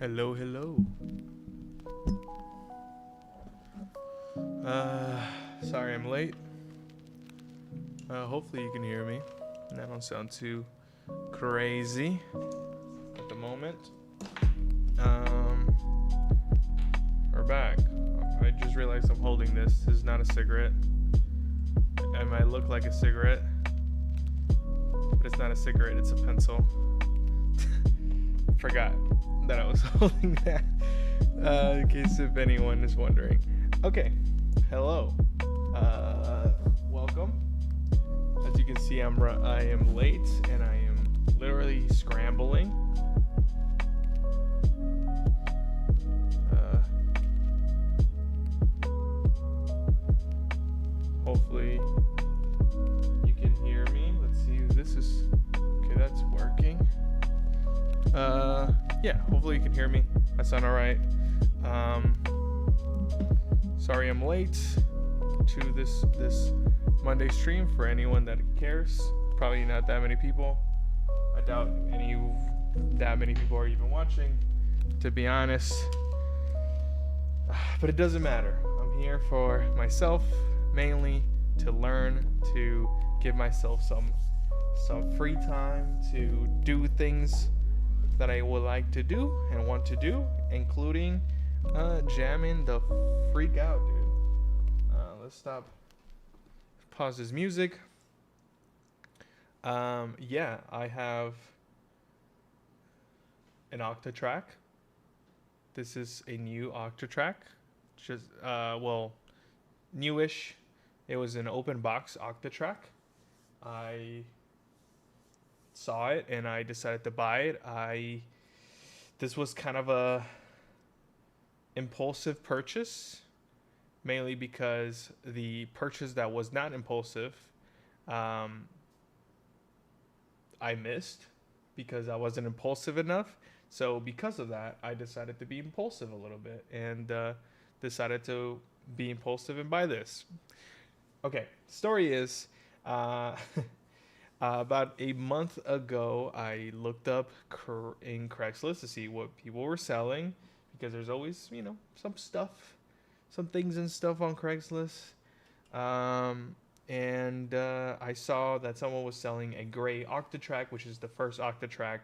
Hello, hello. Sorry I'm late. Hopefully you can hear me. And I don't sound too crazy at the moment. We're back. I just realized I'm holding this. This is not a cigarette. It might look like a cigarette, but it's not a cigarette, it's a pencil. Forgot that I was holding that, in case if anyone is wondering. Okay, hello. Welcome. As you can see, I am late and I am literally scrambling. Hopefully you can hear me. Let's see. This is okay. That's working. Yeah. Hopefully you can hear me. I sound all right. Sorry I'm late to this Monday stream. For anyone that cares, probably not that many people. I doubt that many people are even watching, to be honest. But it doesn't matter. I'm here for myself, mainly to learn, to give myself some free time to do things that I would like to do and want to do, including jamming the freak out, dude. Let's stop. Pause this music. Yeah, I have an Octatrack. This is a new Octatrack. Just newish. It was an open box Octatrack. I saw it and I decided to buy it. This was kind of a impulsive purchase, mainly because the purchase that was not impulsive, I missed because I wasn't impulsive enough. So because of that, I decided to be impulsive a little bit and decided to be impulsive and buy this. Okay, story is, about a month ago, I looked up in Craigslist to see what people were selling, because there's always, some things and stuff on Craigslist. And I saw that someone was selling a gray Octatrack, which is the first Octatrack,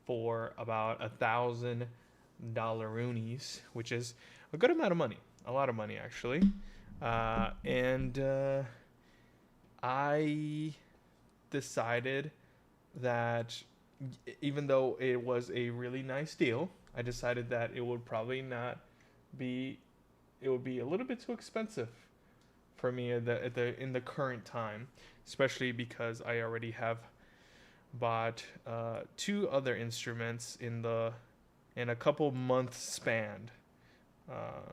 for about $1,000, which is a good amount of money, a lot of money actually. And I decided that even though it was a really nice deal, I decided that it would probably not be. It would be a little bit too expensive for me in the current time, especially because I already have bought two other instruments in a couple months span.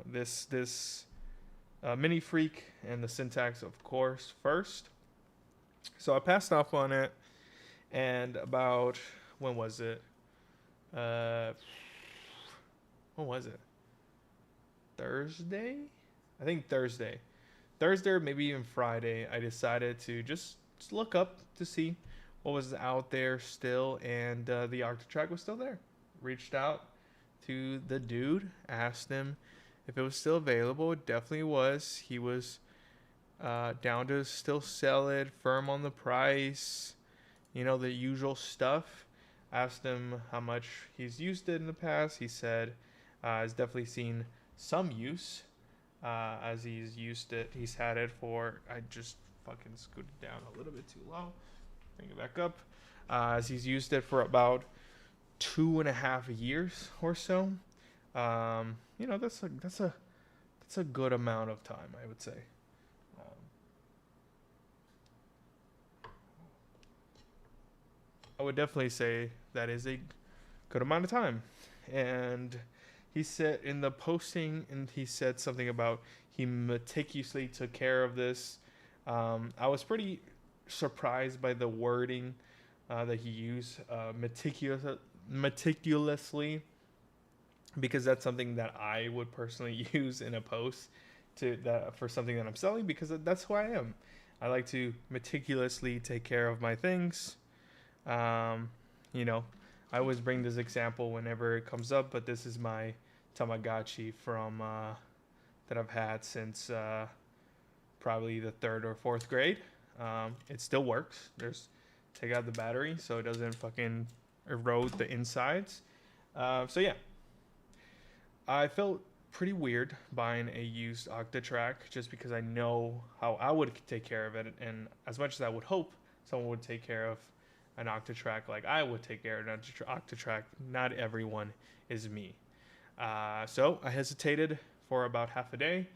This Mini Freak and the Syntax, of course, first. So I passed off on it, and about when was it? When was it? Thursday? I think Thursday, or maybe even Friday. I decided to just look up to see what was out there still, and the Octatrack was still there. Reached out to the dude, asked him if it was still available. It definitely was. He was down to still sell it, firm on the price, the usual stuff. Asked him how much he's used it in the past. He said has definitely seen some use, as he's used it. He's had it for, I just fucking scooted down a little bit too low. Bring it back up. As he's used it for about 2.5 years or so. That's a good amount of time, I would say. I would definitely say that is a good amount of time. And he said in the posting, and he said something about he meticulously took care of this. I was pretty surprised by the wording that he used, meticulously, because that's something that I would personally use in a post for something that I'm selling, because that's who I am. I like to meticulously take care of my things. I always bring this example whenever it comes up, but this is my Tamagotchi from that I've had since probably the third or fourth grade. It still works. Take out the battery so it doesn't fucking erode the insides. So yeah, I felt pretty weird buying a used Octatrack just because I know how I would take care of it, and as much as I would hope someone would take care of an Octatrack like I would take care of an Octatrack, not everyone is me. So I hesitated for about half a day.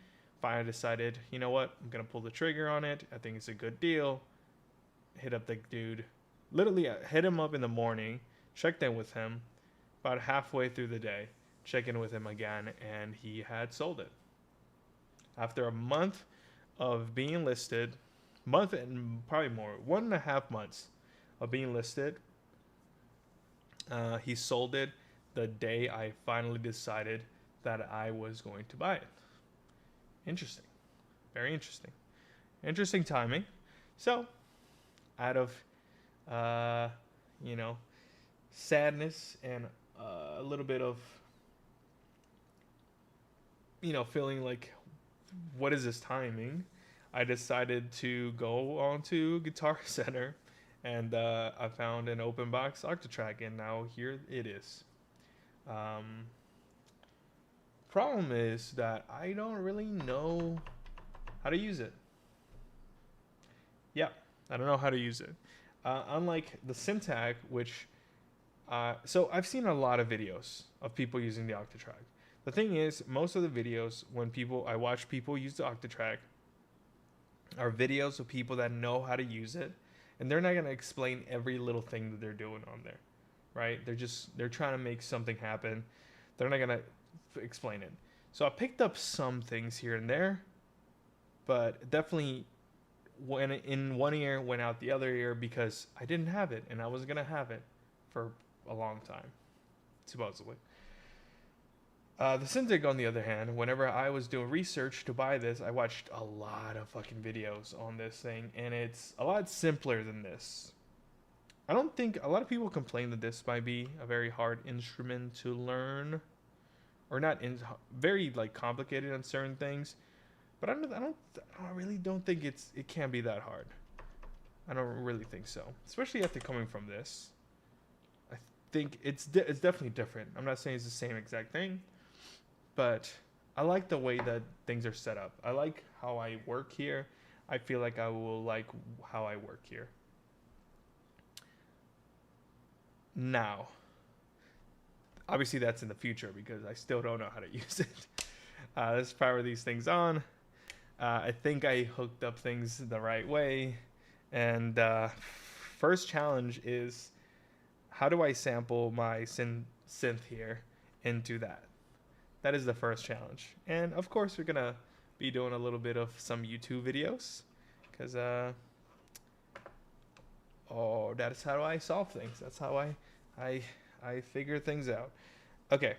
Finally decided, you know what, I'm gonna pull the trigger on it. I think it's a good deal. Hit up the dude. Literally, I hit him up in the morning, checked in with him. About halfway through the day, check in with him again, and he had sold it. After a month of being listed, month and probably more, 1.5 months of being listed, he sold it the day I finally decided that I was going to buy it. Interesting. Very interesting. Interesting timing. So, out of, you know, sadness and a little bit of, feeling like, what is this timing? I decided to go on to Guitar Center, and I found an open box Octatrack, and now here it is. Problem is that I don't really know how to use it. Yeah, I don't know how to use it. Unlike the Syntag, which so I've seen a lot of videos of people using the Octatrack. The thing is, most of the videos I watch people use the Octatrack are videos of people that know how to use it, and they're not gonna explain every little thing that they're doing on there, right? They're trying to make something happen. They're not gonna explain it. So I picked up some things here and there, but definitely went in one ear, went out the other ear because I didn't have it, and I was gonna have it for a long time, supposedly. The Syntag, on the other hand, whenever I was doing research to buy this, I watched a lot of fucking videos on this thing, and it's a lot simpler than this. I don't think a lot of people complain that this might be a very hard instrument to learn, or very like complicated on certain things. But I really don't think it can be that hard. I don't really think so, especially after coming from this. I think it's definitely different. I'm not saying it's the same exact thing, but I like the way that things are set up. I like how I work here. I feel like I will like how I work here. Now, obviously that's in the future because I still don't know how to use it. Let's power these things on. I think I hooked up things the right way. And first challenge is, how do I sample my synth here into that? That is the first challenge. And of course we're gonna be doing a little bit of some YouTube videos, because that's how I solve things. That's how I figure things out. Okay,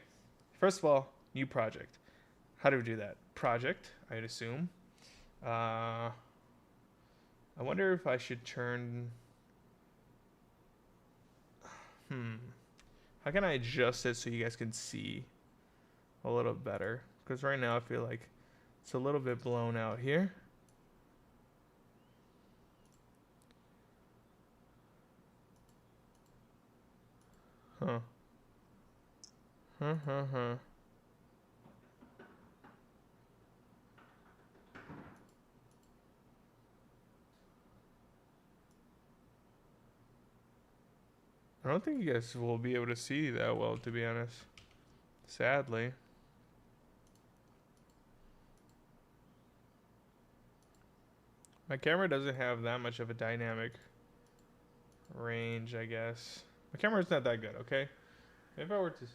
first of all, new project. How do we do that? Project, I'd assume. I wonder if I should turn... How can I adjust it so you guys can see a little better? Because right now I feel like it's a little bit blown out here. Huh. I don't think you guys will be able to see that well, to be honest. Sadly. My camera doesn't have that much of a dynamic range, I guess. My camera's not that good, okay? If I were to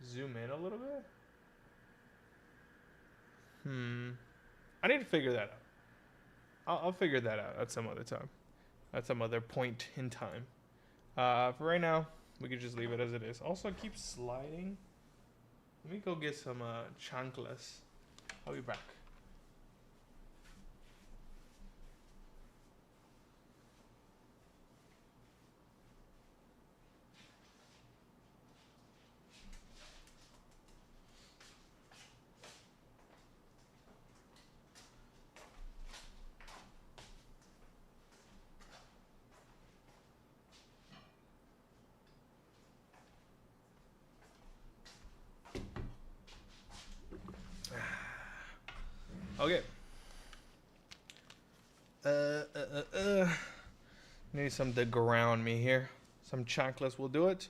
zoom in a little bit. I need to figure that out. I'll figure that out at some other time. At some other point in time. For right now, we could just leave it as it is. Also, it keeps sliding. Let me go get some chanclas. I'll be back. Okay. Need some to ground me here. Some chocolates will do it.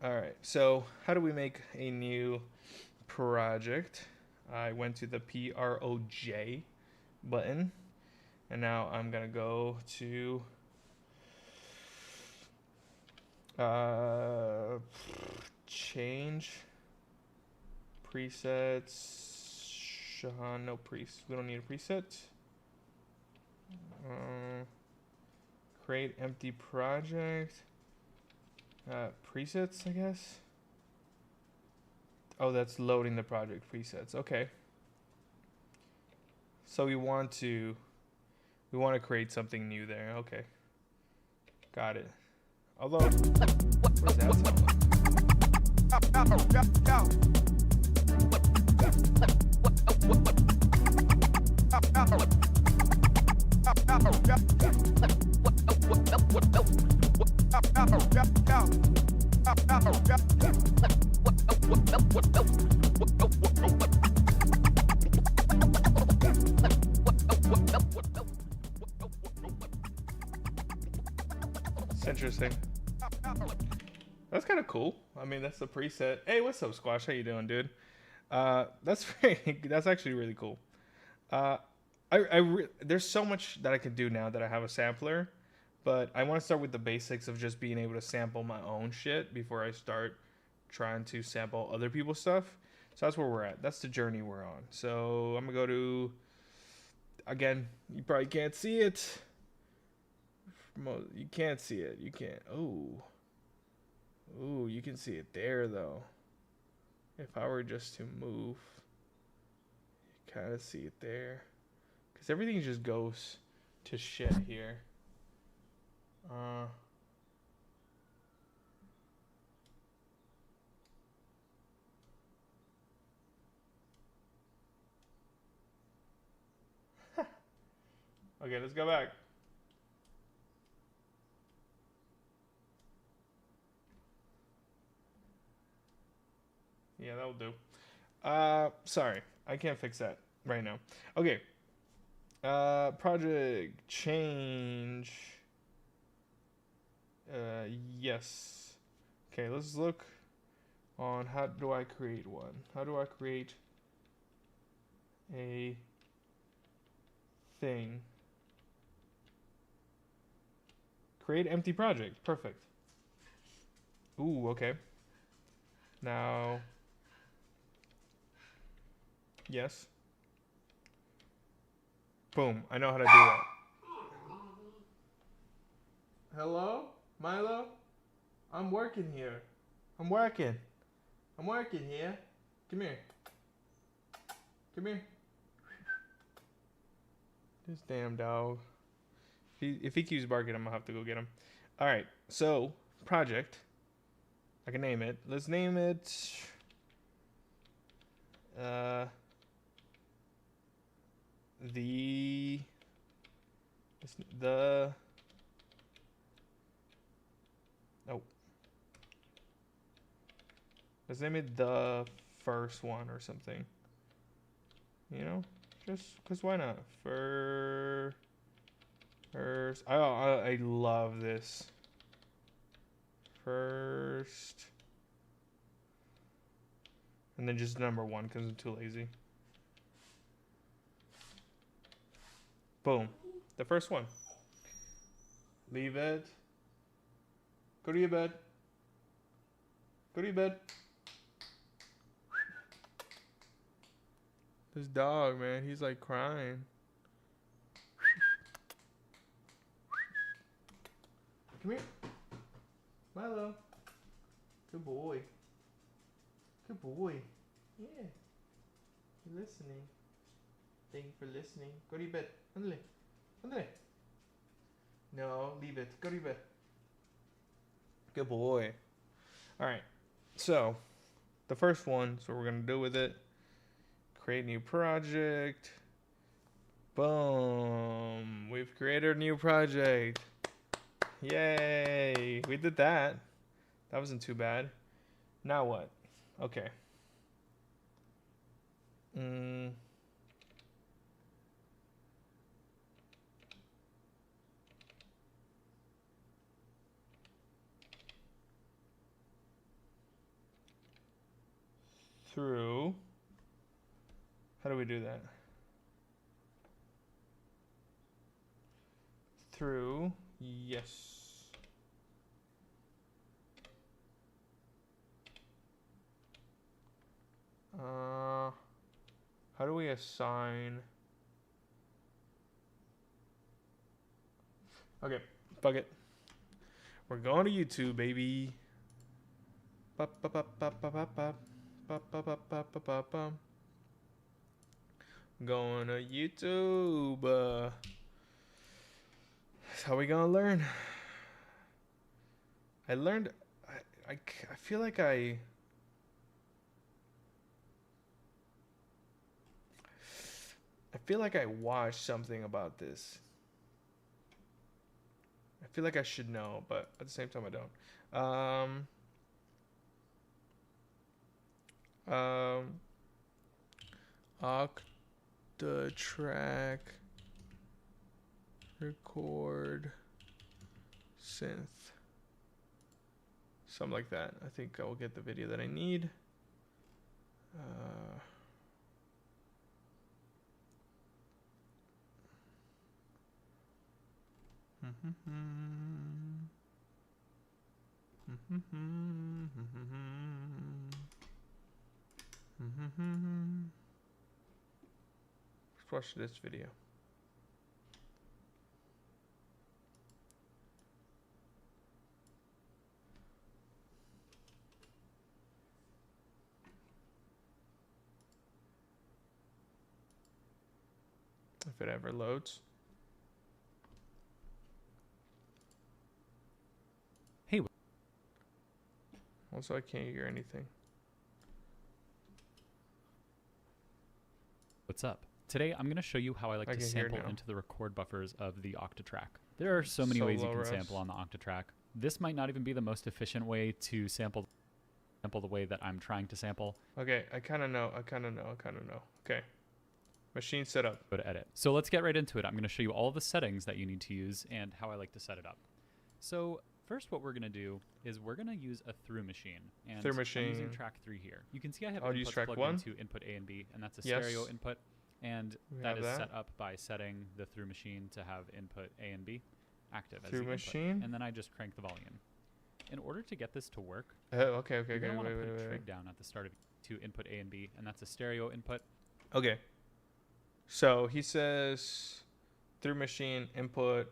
All right. So how do we make a new project? I went to the PROJ button, and now I'm gonna go to change presets. No preset. We don't need a preset. Create empty project. Presets, I guess. Oh, that's loading the project presets. Okay. So we want to create something new there. Okay. Got it. Although, where's that sound like? It's interesting. That's kind of cool. I mean, that's the preset. Hey, what's up, Squash? How you doing, dude? That's that's actually really cool. There's so much that I could do now that I have a sampler, but I want to start with the basics of just being able to sample my own shit before I start trying to sample other people's stuff. So that's where we're at. That's the journey we're on. So I'm gonna go to, again, you probably can't see it. You can't see it. You can't. Ooh, you can see it there though. If I were just to move, you kind of see it there. Because everything just goes to shit here. Okay, let's go back. Yeah, that'll do. Sorry, I can't fix that right now. Okay. Project change. Yes. Okay, let's look on how do I create one. How do I create a thing? Create empty project. Perfect. Ooh, okay. Now, yes. Boom. I know how to do that. Hello? Milo? I'm working here. I'm working here. Come here. Come here. This damn dog. If he keeps barking, I'm gonna have to go get him. Alright, so, project. I can name it. Let's name it... the oh, let's name it the first one or something, you know, just because why not? First. I love this. First, and then just number one because I'm too lazy. Boom. The first one. Leave it. Go to your bed. Go to your bed. This dog, man, he's like crying. Come here. Milo. Good boy. Good boy. Yeah. You're listening. Thank you for listening. Go to your bed. Ándale. Ándale. No, leave it. Go to your bed. Good boy. Alright. So, the first one, so we're going to do with it. Create new project. Boom. We've created a new project. Yay. We did that. That wasn't too bad. Now what? Okay. through. How do we do that? Through, yes. How do we assign? Okay, fuck it. We're going to YouTube, baby. Going to YouTube. That's how we gonna learn. I learned. I feel like I feel like I watched something about this. I feel like I should know, but at the same time I don't. Octatrack record synth. Something like that. I think I will get the video that I need. Let's watch this video. If it ever loads. Hey. Also, I can't hear anything. What's up? Today, I'm going to show you how I like to sample into the record buffers of the Octatrack. There are so many ways you can sample on the Octatrack. This might not even be the most efficient way to sample the way that I'm trying to sample. Okay, I kind of know. Okay. Machine setup. Go to edit. So let's get right into it. I'm going to show you all the settings that you need to use and how I like to set it up. So first what we're going to do is we're going to use a through machine. And I'm using track 3 here. You can see I have inputs plugged into input A and B, and that's a stereo input. And that is set up by setting the through machine to have input A and B active as the input. And then I just crank the volume. In order to get this to work, you're going to want to put a trig down at the start of to input A and B, and that's a stereo input. Okay. So he says through machine input.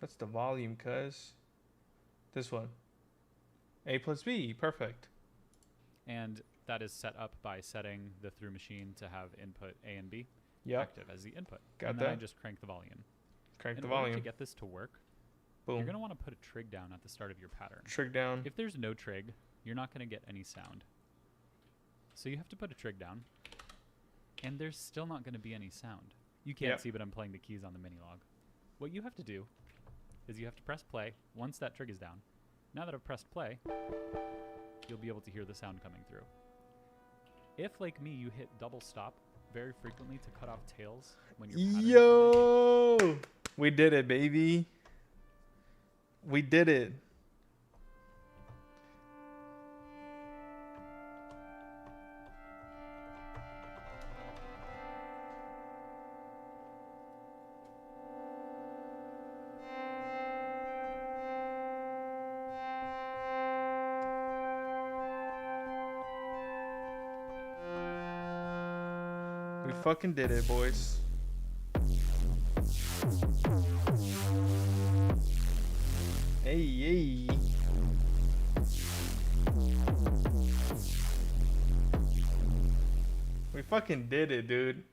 That's the volume, cuz. This one. A plus B. Perfect. And that is set up by setting the through machine to have input A and B active as the input. And then I just crank the volume. Crank the volume. In order to get this to work, you're going to want to put a trig down at the start of your pattern. Trig down. If there's no trig, you're not going to get any sound. So you have to put a trig down. And there's still not going to be any sound. You can't see, but I'm playing the keys on the mini log. What you have to do is you have to press play once that trig is down. Now that I've pressed play, you'll be able to hear the sound coming through. If, like me, you hit double stop very frequently to cut off tails when you're Yo! We did it, baby. We did it. We fucking did it, boys. Hey. We fucking did it, dude.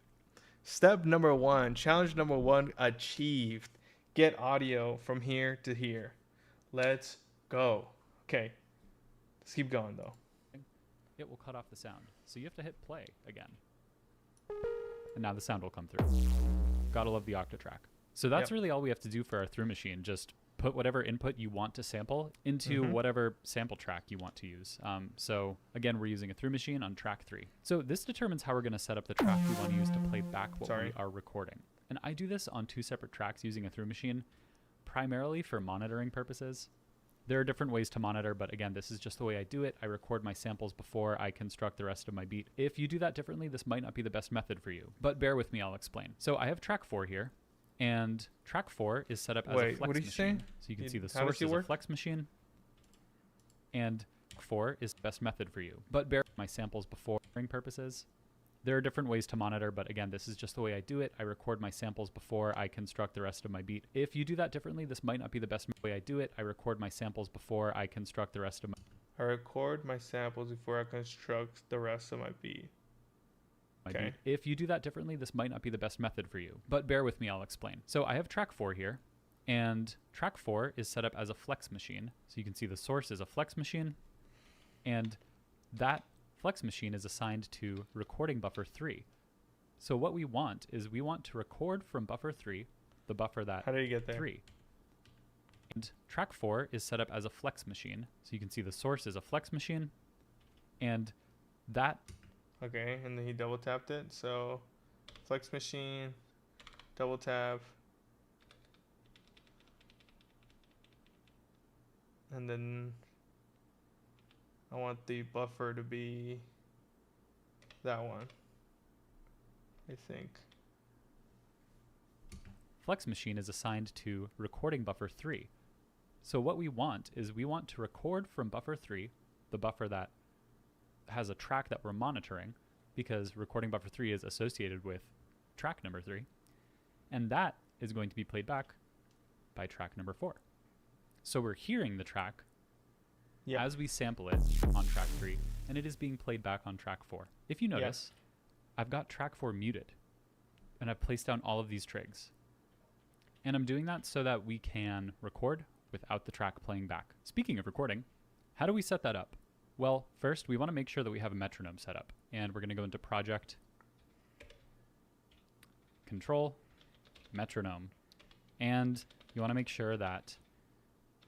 Step number 1, challenge number 1 achieved. Get audio from here to here. Let's go. Okay. Let's keep going, though. It will cut off the sound. So you have to hit play again. And now the sound will come through. Gotta love the Octatrack. So that's really all we have to do for our through machine. Just put whatever input you want to sample into whatever sample track you want to use. So again, we're using a through machine on track 3. So this determines how we're going to set up the track we want to use to play back what we are recording. And I do this on 2 separate tracks using a through machine, primarily for monitoring purposes. There are different ways to monitor, but again, this is just the way I do it. I record my samples before I construct the rest of my beat. If you do that differently, this might not be the best method for you, but bear with me, I'll explain. So I have track 4 here, and track 4 is set up as a flex machine. So you can see the source is a flex machine, and 4 is the best method for you. But bear with my samples before purposes. There are different ways to monitor, but again, this is just the way I do it. I record my samples before I construct the rest of my beat. If you do that differently, this might not be the best way I do it. I record my samples before I construct the rest of my I record my samples before I construct the rest of my beat. Okay. If you do that differently, this might not be the best method for you, but bear with me, I'll explain. So I have track 4 here, and track 4 is set up as a flex machine. So you can see the source is a flex machine, and that flex machine is assigned to recording buffer 3. So what we want is we want to record from buffer 3, the buffer that How do you get there? 3. And track 4 is set up as a flex machine. So you can see the source is a flex machine, and that... Okay, and then he double tapped it. So flex machine, double tap, and then I want the buffer to be that one, I think. Flex machine is assigned to recording buffer 3. So what we want is we want to record from buffer 3, the buffer that has a track that we're monitoring, because recording buffer 3 is associated with track number 3, and that is going to be played back by track number 4. So we're hearing the track as we sample it on track 3, and it is being played back on track 4. If you notice, I've got track 4 muted, and I've placed down all of these trigs. And I'm doing that so that we can record without the track playing back. Speaking of recording, how do we set that up? Well, first, we want to make sure that we have a metronome set up, and we're going to go into Project, Control, Metronome, and you want to make sure that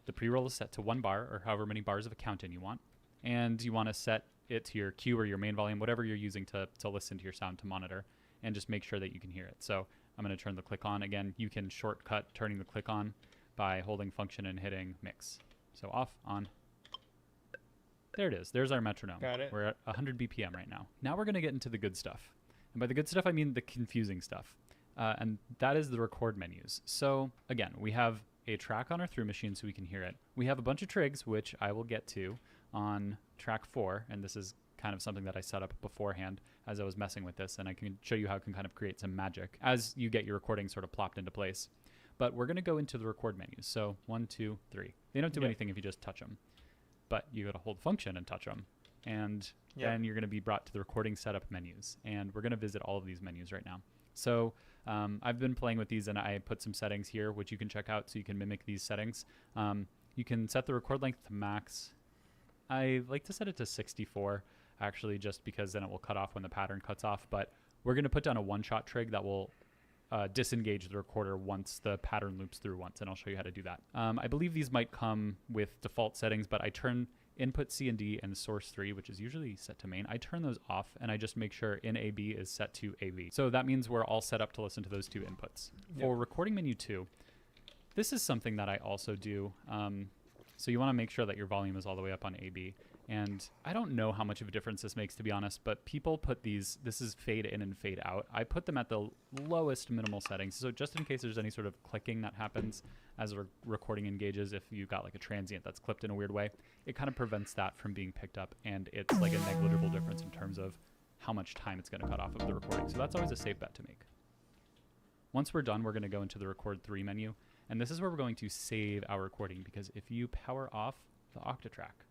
the pre-roll is set to 1 bar, or however many bars of a count-in you want. And you want to set it to your Q or your main volume, whatever you're using to listen to your sound to monitor, and just make sure that you can hear it. So I'm going to turn the click on. Again, you can shortcut turning the click on by holding function and hitting mix. So off, on. There it is. There's our metronome. Got it. We're at 100 BPM right now. Now we're going to get into the good stuff. And by the good stuff, I mean the confusing stuff. And that is the record menus. So again, we have a track on our through machine so we can hear it. We have a bunch of trigs, which I will get to on track 4, and this is kind of something that I set up beforehand as I was messing with this, and I can show you how I can kind of create some magic as you get your recording sort of plopped into place. But we're going to go into the record menus. So 1, 2, 3. They don't do anything if you just touch them, but you got to hold function and touch them, and then you're going to be brought to the recording setup menus, and we're going to visit all of these menus right now. So I've been playing with these, and I put some settings here, which you can check out so you can mimic these settings. You can set the record length to max. I like to set it to 64, actually, just because then it will cut off when the pattern cuts off. But we're going to put down a one-shot trig that will disengage the recorder once the pattern loops through once, and I'll show you how to do that. I believe these might come with default settings, but I turn input C and D and source 3, which is usually set to main. I turn those off, and I just make sure in AB is set to AV. So that means we're all set up to listen to those 2 inputs. For recording menu 2, this is something that I also do. So you want to make sure that your volume is all the way up on AB. And I don't know how much of a difference this makes, to be honest, but people put these, this is fade in and fade out. I put them at the lowest minimal settings. So just in case there's any sort of clicking that happens as a recording engages, if you've got like a transient that's clipped in a weird way, it kind of prevents that from being picked up. And it's like a negligible difference in terms of how much time it's going to cut off of the recording. So that's always a safe bet to make. Once we're done, we're going to go into the record 3 menu. And this is where we're going to save our recording, because if you power off the Octatrack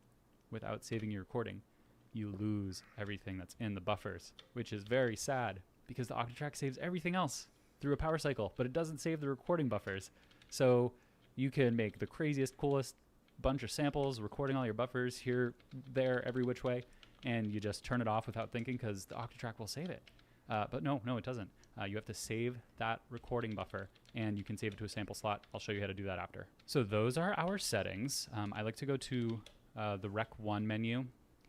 without saving your recording, you lose everything that's in the buffers, which is very sad because the Octatrack saves everything else through a power cycle, but it doesn't save the recording buffers. So you can make the craziest, coolest bunch of samples, recording all your buffers here, there, every which way, and you just turn it off without thinking because the Octatrack will save it. But no, it doesn't. You have to save that recording buffer, and you can save it to a sample slot. I'll show you how to do that after. So those are our settings. I like to go to the Rec 1 menu,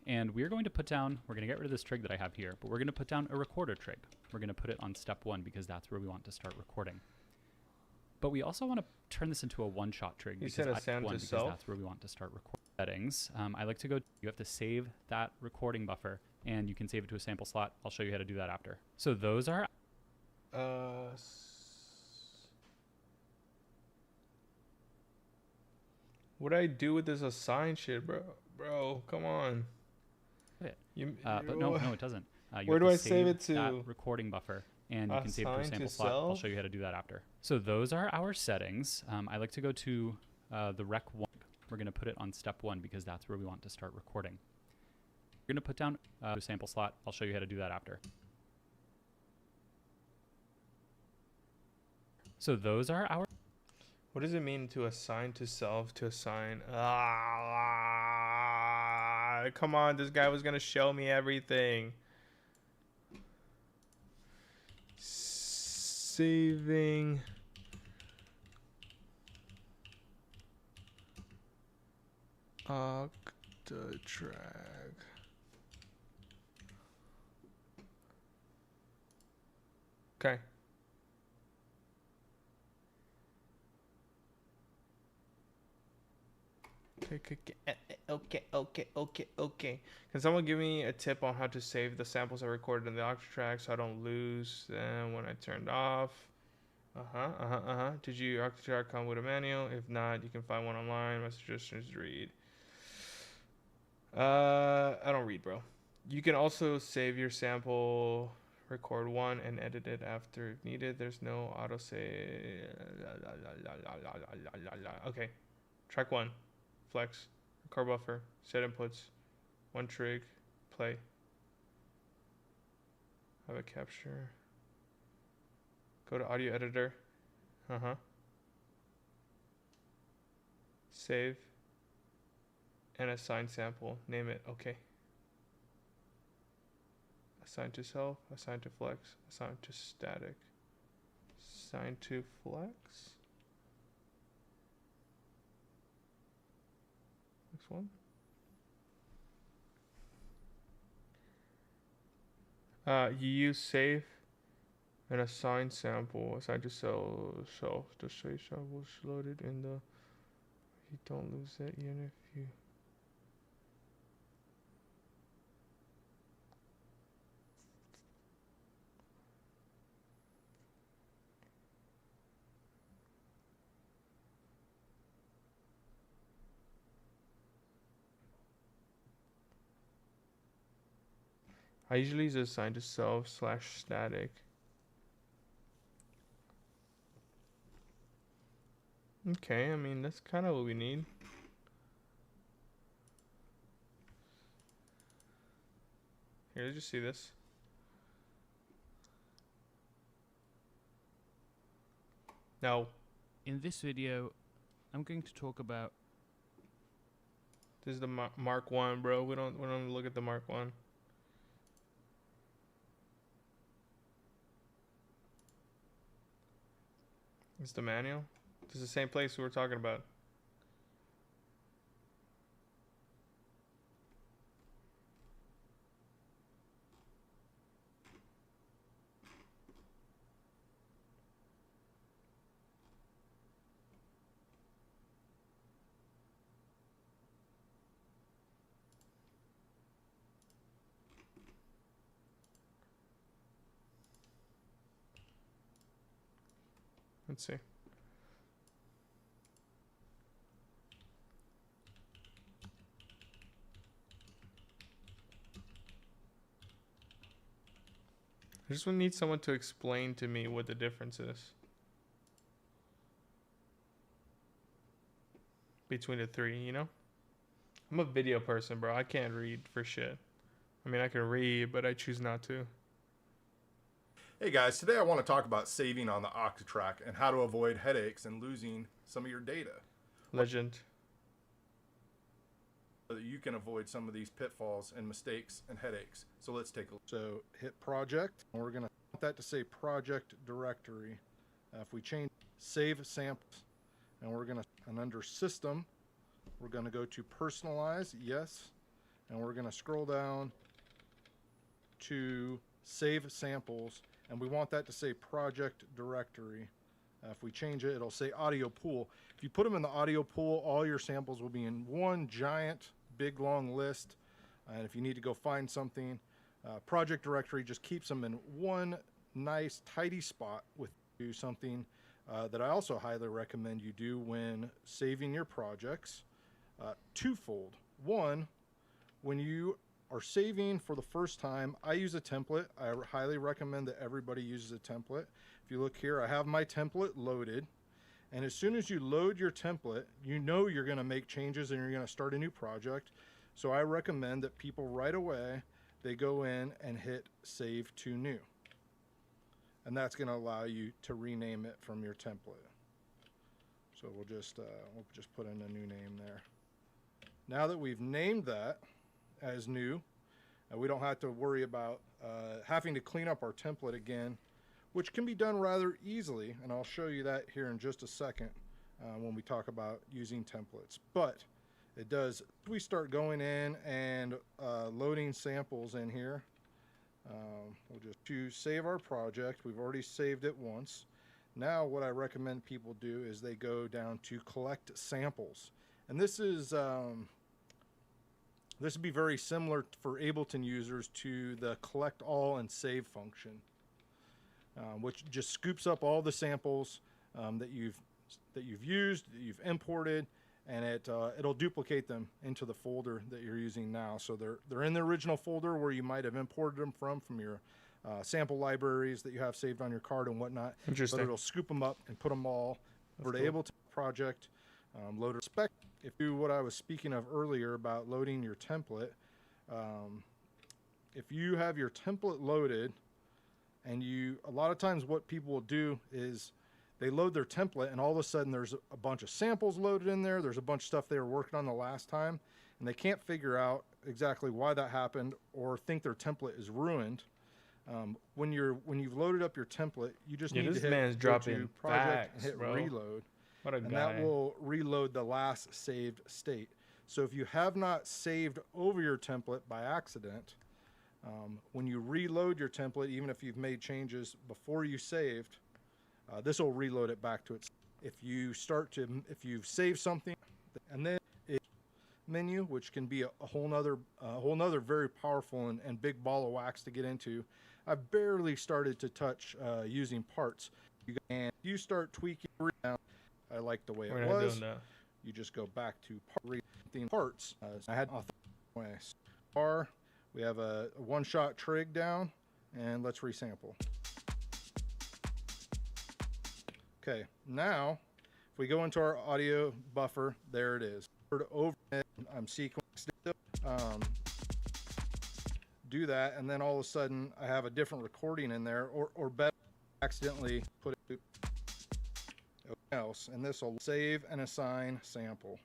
and we're going to put down, we're going to get rid of this trig that I have here, but we're going to put down a recorder trig. We're going to put it on step 1 because that's where we want to start recording. But we also want to turn this into a one-shot trig. You said assign to self? That's where we want to start recording settings. I like to go, you have to save that recording buffer, and you can save it to a sample slot. I'll show you how to do that after. So those are... What do I do with this assign shit, bro? Bro, come on. But no, it doesn't. Where do I save it to? That recording buffer, and you can save it to a sample slot. I'll show you how to do that after. So those are our settings. I like to go to the rec 1. We're going to put it on step 1 because that's where we want to start recording. We're going to put down a sample slot. I'll show you how to do that after. So those are our... What does it mean to assign to self, to assign? Come on, this guy was going to show me everything. Saving. Octatrack. Okay. Okay. Can someone give me a tip on how to save the samples I recorded in the Octatrack so I don't lose them when I turned off? Did your Octatrack come with a manual? If not, you can find one online. My suggestion is read. I don't read, bro. You can also save your sample, record one, and edit it after if needed. There's no auto save. Okay. Track 1. Flex, record buffer, set inputs, one trig, play. Have a capture. Go to audio editor. Save. And assign sample. Name it. Okay. Assign to self, assign to flex, assign to static. Assign to flex. Next one. You use save and assign sample. Assign to self to say samples loaded in the. You don't lose it even if you. I usually use assign to self / static. Okay, I mean, that's kind of what we need. Here, let's just see this. No. In this video, I'm going to talk about... This is the Mark 1, bro. We don't look at the Mark 1. It's the manual. This is the same place we were talking about. Let's see. I just need someone to explain to me what the difference is between the three, you know? I'm a video person, bro. I can't read for shit. I mean, I can read, but I choose not to. Hey guys, today I want to talk about saving on the Octatrack and how to avoid headaches and losing some of your data. Legend. So that you can avoid some of these pitfalls and mistakes and headaches. So let's take a look. So hit project, and we're going to want that to say project directory. If we change save samples, and we're going to, and under system, we're going to go to personalize, yes, and we're going to scroll down to save samples, and we want that to say project directory. If we change it, it'll say audio pool. If you put them in the audio pool, all your samples will be in one giant, big, long list. And if you need to go find something, project directory just keeps them in one nice, tidy spot with do something that I also highly recommend you do when saving your projects. Twofold. One, when you are saving for the first time, I use a template. I highly recommend that everybody uses a template. If you look here, I have my template loaded. And as soon as you load your template, you know you're going to make changes and you're going to start a new project. So I recommend that people right away, they go in and hit Save to New. And that's going to allow you to rename it from your template. So we'll just put in a new name there. Now that we've named that as new, we don't have to worry about having to clean up our template again, which can be done rather easily, and I'll show you that here in just a second when we talk about using templates. But it does, we start going in and loading samples in here. We'll just choose save our project. We've already saved it once. Now what I recommend people do is they go down to collect samples. And this is this would be very similar for Ableton users to the collect all and save function, which just scoops up all the samples that you've used, that you've imported, and it'll duplicate them into the folder that you're using now. So they're in the original folder where you might have imported them from your sample libraries that you have saved on your card and whatnot. Interesting. But it'll scoop them up and put them all over to Ableton project. Loader spec. If you what I was speaking of earlier about loading your template, if you have your template loaded, and a lot of times what people will do is they load their template, and all of a sudden there's a bunch of samples loaded in there. There's a bunch of stuff they were working on the last time, and they can't figure out exactly why that happened or think their template is ruined. When you've loaded up your template, you just need to hit go to project and hit reload. What a and guy. that will reload the last saved state. So if you have not saved over your template by accident, when you reload your template, even if you've made changes before you saved, this will reload it back to its. If you've saved something, and then menu, which can be a whole nother very powerful and big ball of wax to get into. I've barely started to touch using parts, and you start tweaking around. I like the way it was. You just go back to parts. I had we have a one-shot trig down, and let's resample. Okay, now if we go into our audio buffer, there it is. Over it, I'm sequenced. Do that, and then all of a sudden I have a different recording in there, or better, accidentally put it else, and this will save and assign sample.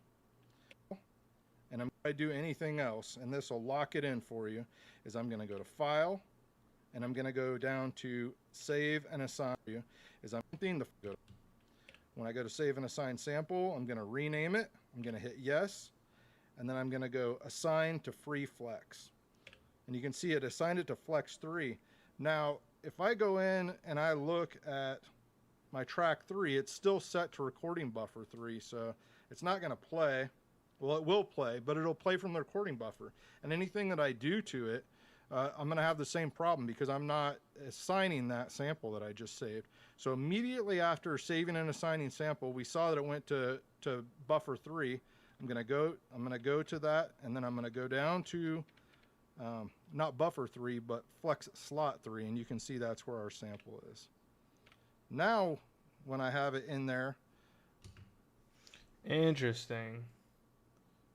And if I do anything else, and this will lock it in for you, is I'm going to go to File, and I'm going to go down to Save and Assign. When I go to Save and Assign Sample, I'm going to rename it. I'm going to hit Yes, and then I'm going to go Assign to Free Flex. And you can see it assigned it to Flex 3. Now, if I go in and I look at my track 3, it's still set to recording buffer 3, so it's not going to play. Well, it will play, but it'll play from the recording buffer. And anything that I do to it, I'm going to have the same problem because I'm not assigning that sample that I just saved. So immediately after saving and assigning sample, we saw that it went to buffer 3. I'm going to go to that, and then I'm going to go down to not buffer 3, but flex slot 3, and you can see that's where our sample is. Now, when I have it in there. Interesting.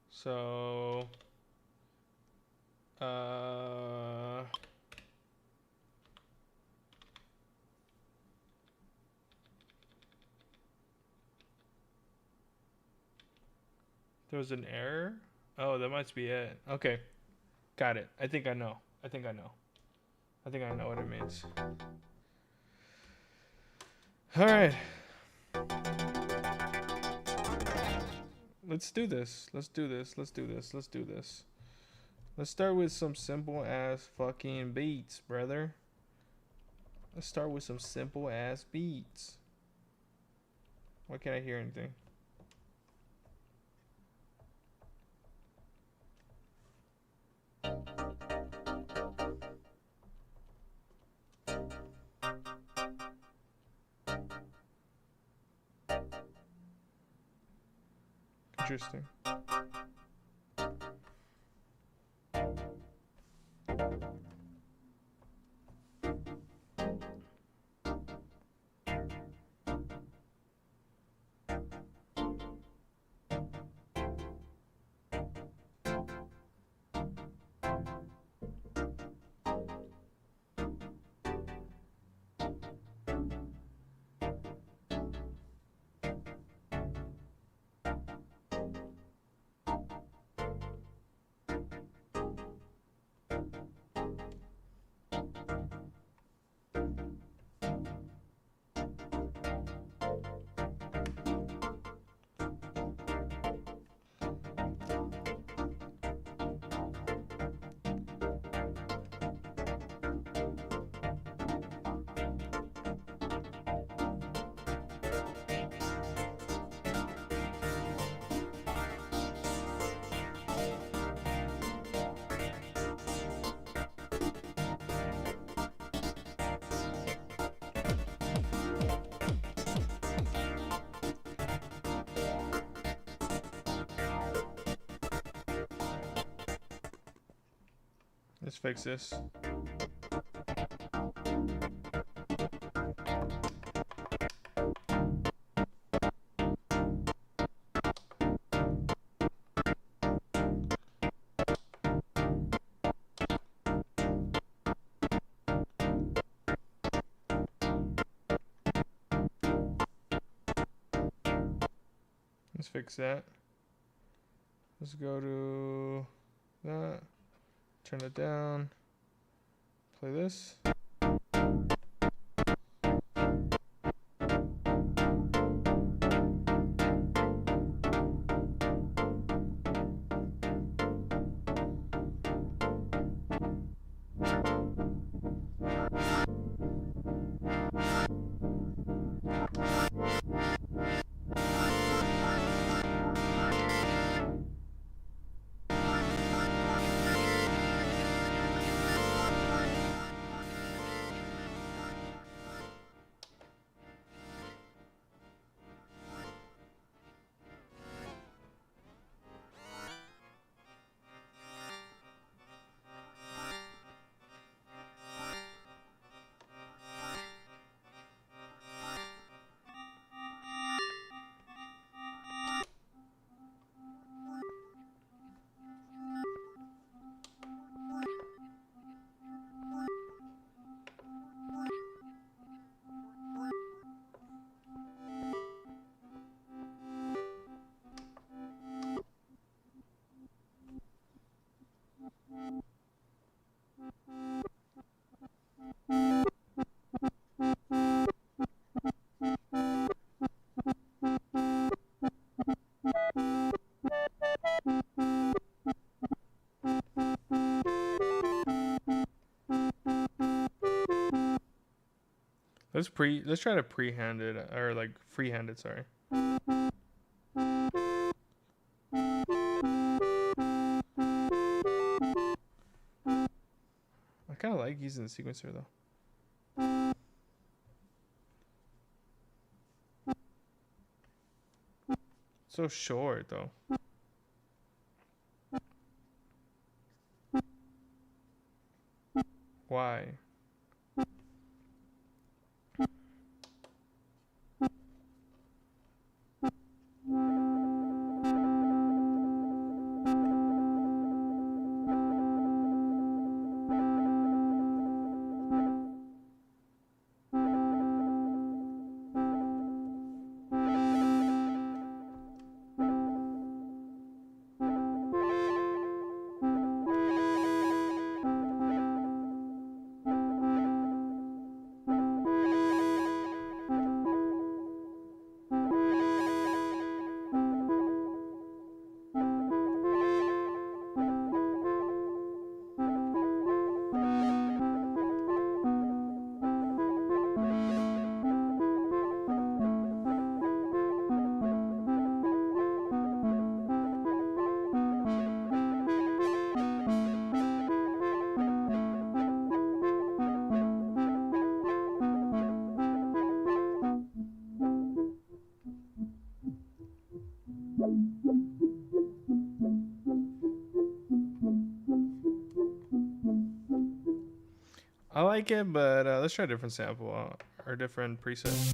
So, there was an error? Oh, that must be it. Okay. Got it. I think I know what it means. All right. Let's do this. Let's start with some simple ass fucking beats, brother. Let's start with some simple ass beats. Why can't I hear anything? Interesting. Let's fix this. Let's fix that. Let's go to that. Turn it down. Play this. Let's try to pre-hand it, or like freehand it, sorry. I kind of like using the sequencer though. So short though. Why? I like it, but let's try a different sample or different preset.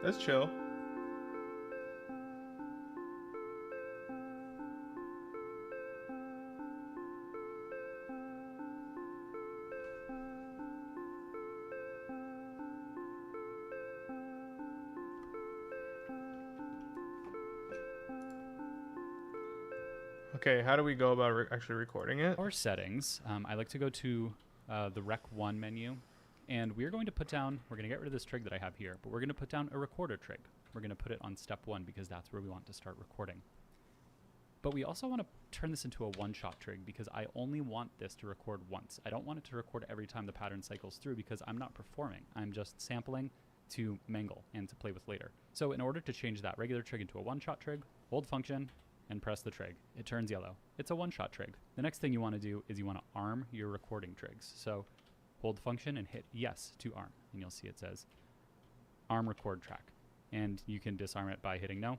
That's chill. Okay, how do we go about actually recording it? Or settings. I like to go to the Rec 1 menu, and we're going to put down, we're going to get rid of this trig that I have here, but we're going to put down a recorder trig. We're going to put it on step 1 because that's where we want to start recording. But we also want to turn this into a one-shot trig because I only want this to record once. I don't want it to record every time the pattern cycles through because I'm not performing. I'm just sampling to mangle and to play with later. So in order to change that regular trig into a one-shot trig, hold function and press the trig. It turns yellow. It's a one-shot trig. The next thing you want to do is you want to arm your recording trigs. So hold function and hit yes to arm, and you'll see it says arm record track. And you can disarm it by hitting no,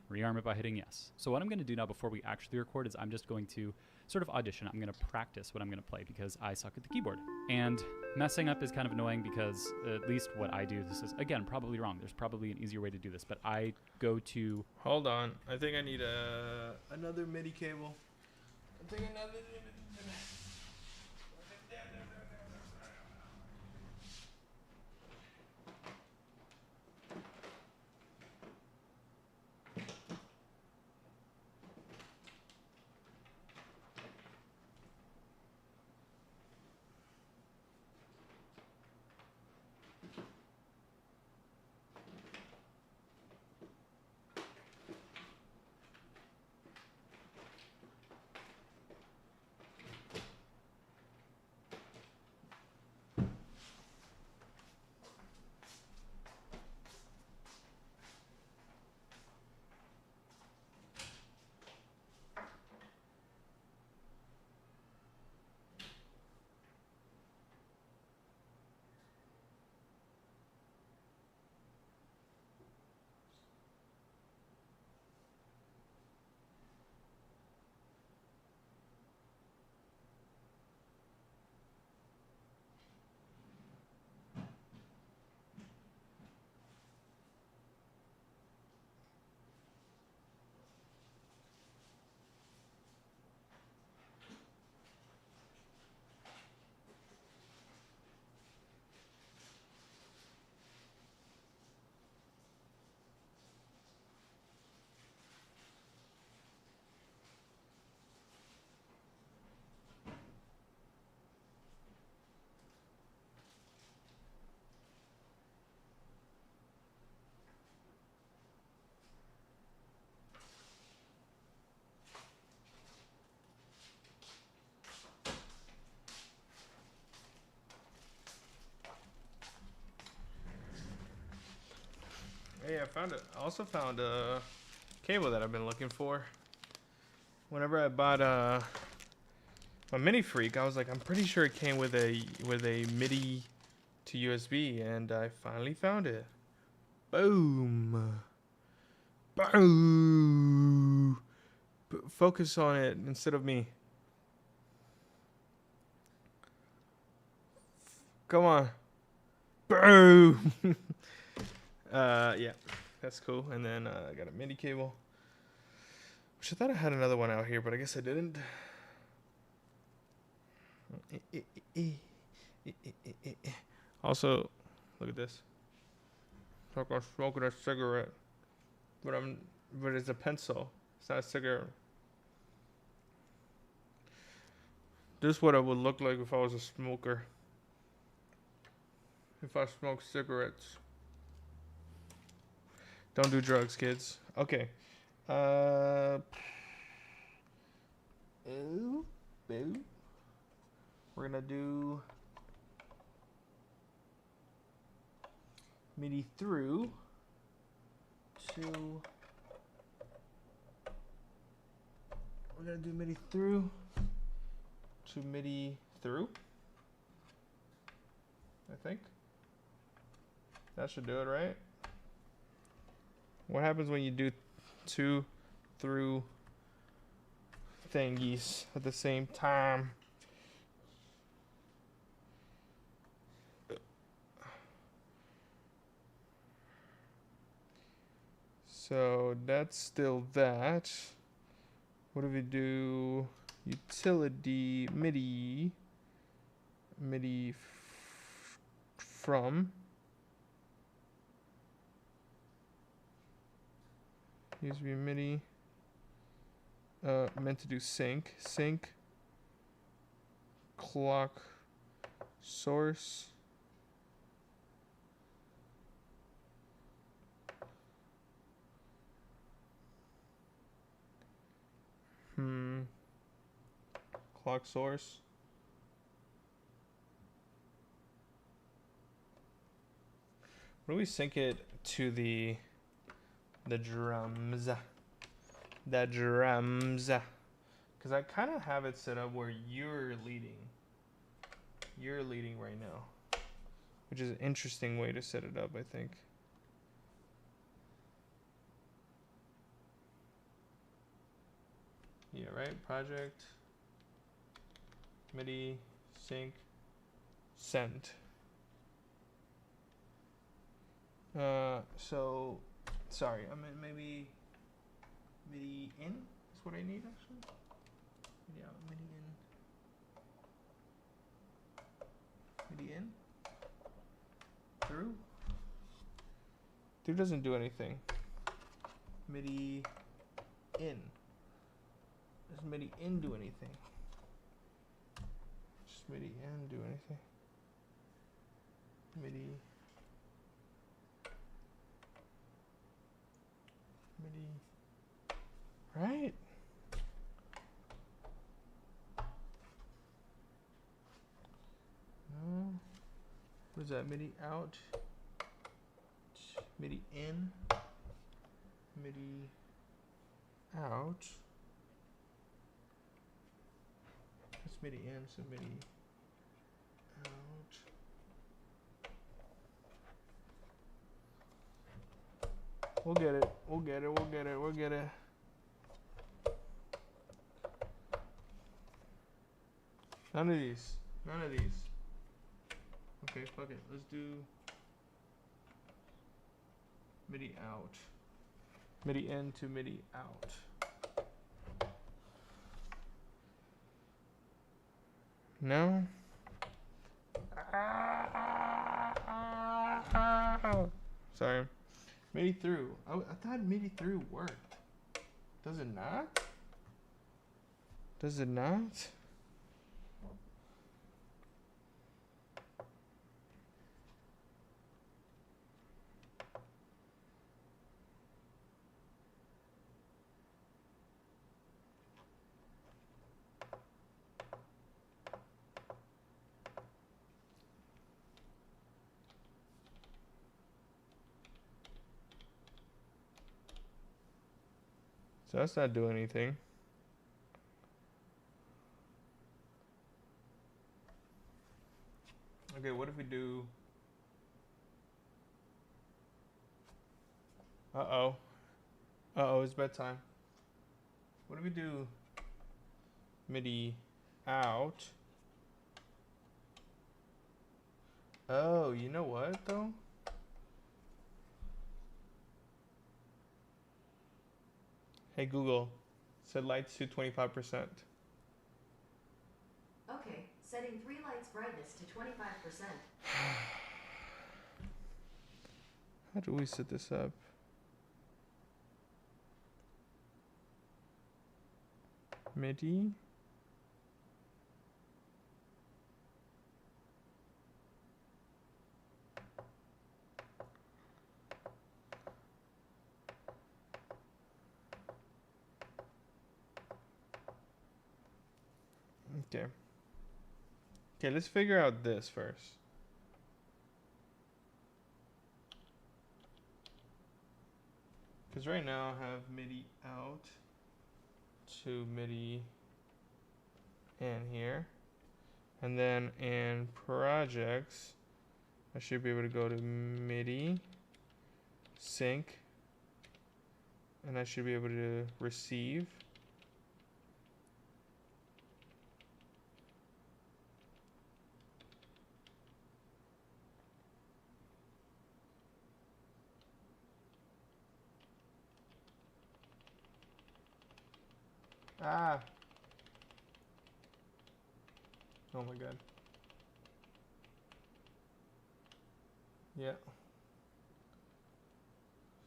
rearm it by hitting yes. So what I'm going to do now before we actually record is I'm just going to sort of audition. I'm going to practice what I'm going to play because I suck at the keyboard. And messing up is kind of annoying because at least what I do, this is, again, probably wrong. There's probably an easier way to do this, but I go to... Hold on. I think I need another MIDI cable. I think another... Hey, I also found a cable that I've been looking for. Whenever I bought a mini freak. I was like, I'm pretty sure it came with a MIDI to USB, and I finally found it. Boom. Boom. Focus on it instead of me. Come on. Boom. Yeah, that's cool. And then I got a MIDI cable, which I thought I had another one out here, but I guess I didn't. Also, look at this. Like I'm smoking a cigarette, but it's a pencil. It's not a cigarette. This is what I would look like if I was a smoker. If I smoked cigarettes. Don't do drugs, kids. Okay. Ooh, boo. We're gonna do MIDI through to. We're gonna do MIDI through to MIDI through. I think that should do it, right? What happens when you do two through thingies at the same time? So that's still that. What do we do? Utility MIDI from USB MIDI. Meant to do sync clock source. Clock source. What do we sync it to the drums? The drums. Because I kind of have it set up where you're leading. You're leading right now. Which is an interesting way to set it up, I think. Yeah, right? Project. MIDI. Sync. Send. So, sorry, I mean maybe MIDI in is what I need actually. MIDI out, MIDI in. MIDI in. Through. Through doesn't do anything. MIDI in. Does MIDI in do anything? Does MIDI in do anything? MIDI. Right? No. What is that? MIDI out. MIDI in. MIDI out. That's MIDI in, so MIDI out. We'll get it. We'll get it. We'll get it. We'll get it. None of these. None of these. Okay, fuck it. Let's do MIDI out. MIDI in to MIDI out. No? Sorry. MIDI through. I thought MIDI through worked. Does it not? Does it not? So that's not doing anything. Okay, what if we do... Uh-oh. Uh-oh, it's bedtime. What if we do MIDI out? Oh, you know what, though? Hey, Google, set lights to 25%. Okay, setting 3 lights brightness to 25%. How do we set this up? MIDI. Okay. Okay, let's figure out this first. Because right now I have MIDI out to MIDI in here. And then in projects, I should be able to go to MIDI, sync, and I should be able to receive. Ah. Oh my god. Yeah.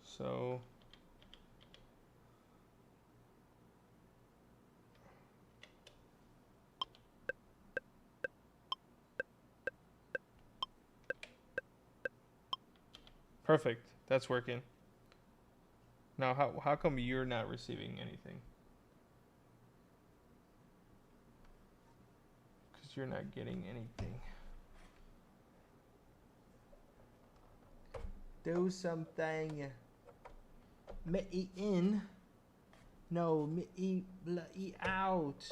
So perfect. That's working. Now how come you're not receiving anything? Cuz you're not getting anything. Do something. Me in. No, me out.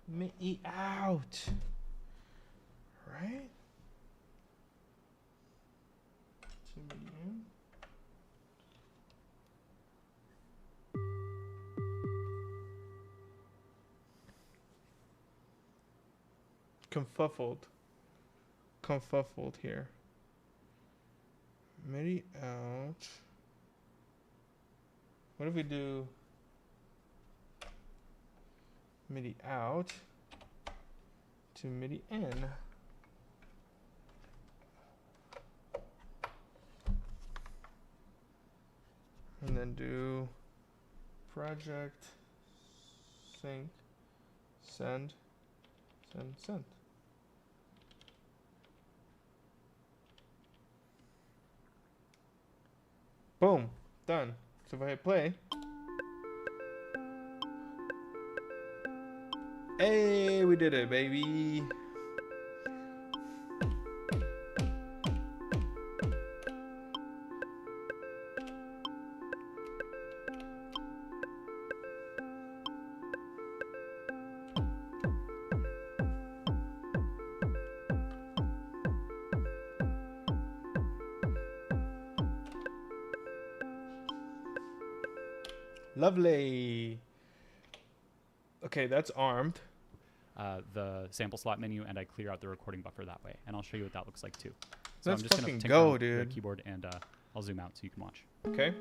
Me out. Right? To me in. Confuffled here. MIDI out. What if we do MIDI out to MIDI in? And then do project sync send. Boom, done. So if I hit play, hey, we did it, baby. Lovely. Okay, that's armed. The sample slot menu, and I clear out the recording buffer that way. And I'll show you what that looks like too. So Let's I'm just fucking gonna go, tinker on the dude. keyboard, and I'll zoom out so you can watch. Okay.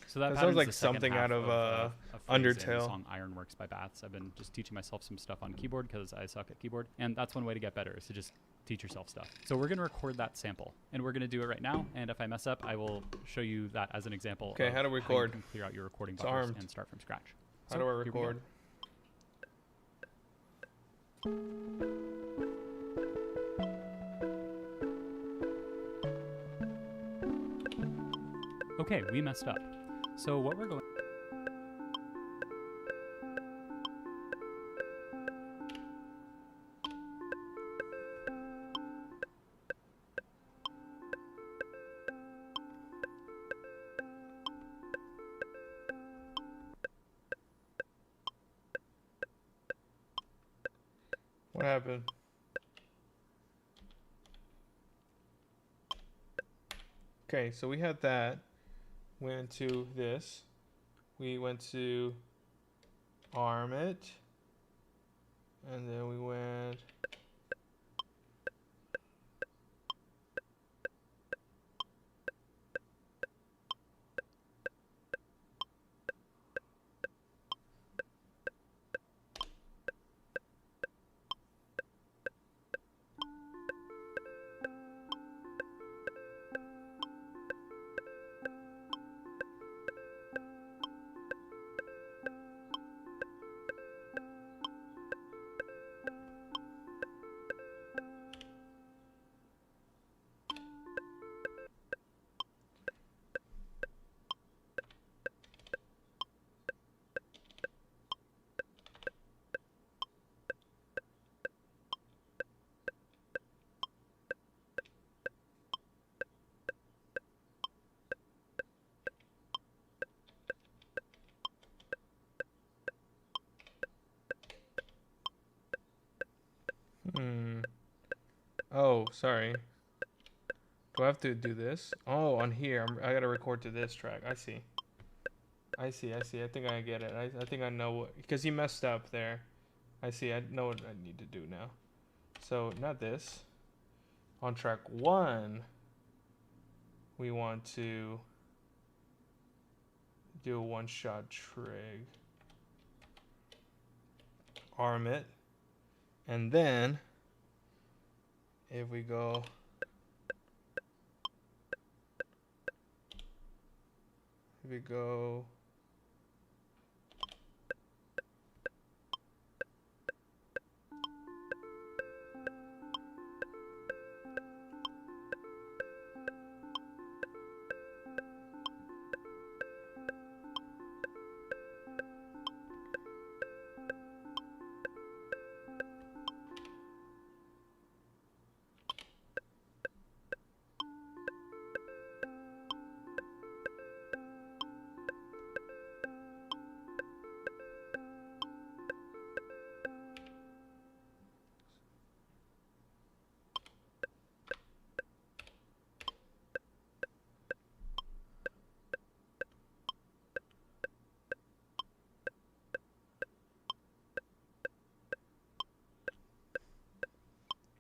So that That sounds pattern's like the second something half out of, a phrase in the Undertale. song Ironworks by Baths. I've been just teaching myself some stuff on keyboard because I suck at keyboard, and that's one way to get better is to just teach yourself stuff. So we're gonna record that sample, and we're gonna do it right now. And if I mess up, I will show you that as an example. Okay, of how to you record? can clear out your recording It's buffers armed. and start from scratch. How So do I here we go. record? Okay, we messed up. So what we're going What happened? Okay, so we had that. Went to this. We went to arm it. And then we went. Oh, sorry. Do I have to do this? Oh, on here. I gotta record to this track. I see. I see. I think I get it. I think I know what... Because he messed up there. I see. I know what I need to do now. So, not this. On track 1, we want to do a one-shot trig. Arm it. And then, if we go... If we go...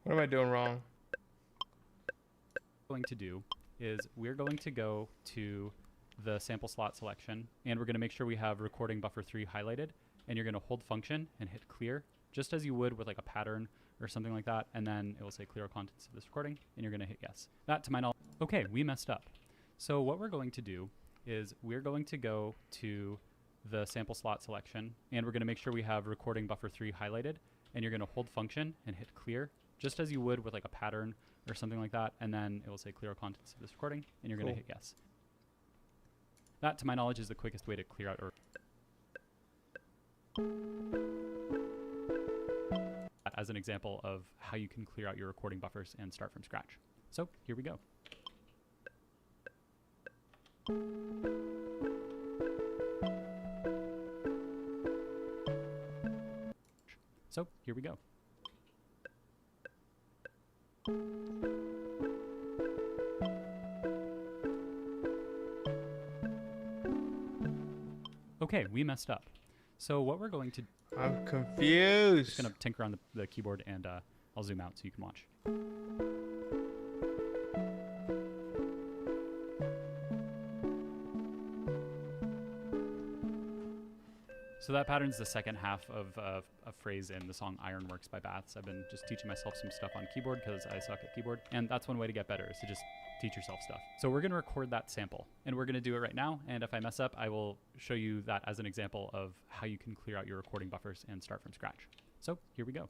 What am I doing wrong? Going to do is we're going to go to the sample slot selection, and we're going to make sure we have recording buffer 3 highlighted, and you're going to hold function and hit clear, just as you would with like a pattern or something like that, and then it will say clear all contents of this recording, and you're going to hit yes. That, to my knowledge... Okay, we messed up. So what we're going to do is we're going to go to the sample slot selection, and we're going to make sure we have recording buffer 3 highlighted, and you're going to hold function and hit clear, just as you would with like a pattern or something like that, and then it will say clear all contents of this recording, and you're going to hit yes. That, to my knowledge, is the quickest way to clear out as an example of how you can clear out your recording buffers and start from scratch. So here we go. So here we go. Okay, we messed up. So what we're going to... I'm confused. Just going to tinker on the keyboard, and I'll zoom out so you can watch. So that pattern's the second half of a phrase in the song Ironworks by Baths. I've been just teaching myself some stuff on keyboard because I suck at keyboard. And that's one way to get better, is to just teach yourself stuff. So we're going to record that sample, and we're going to do it right now. And if I mess up, I will show you that as an example of how you can clear out your recording buffers and start from scratch. So here we go.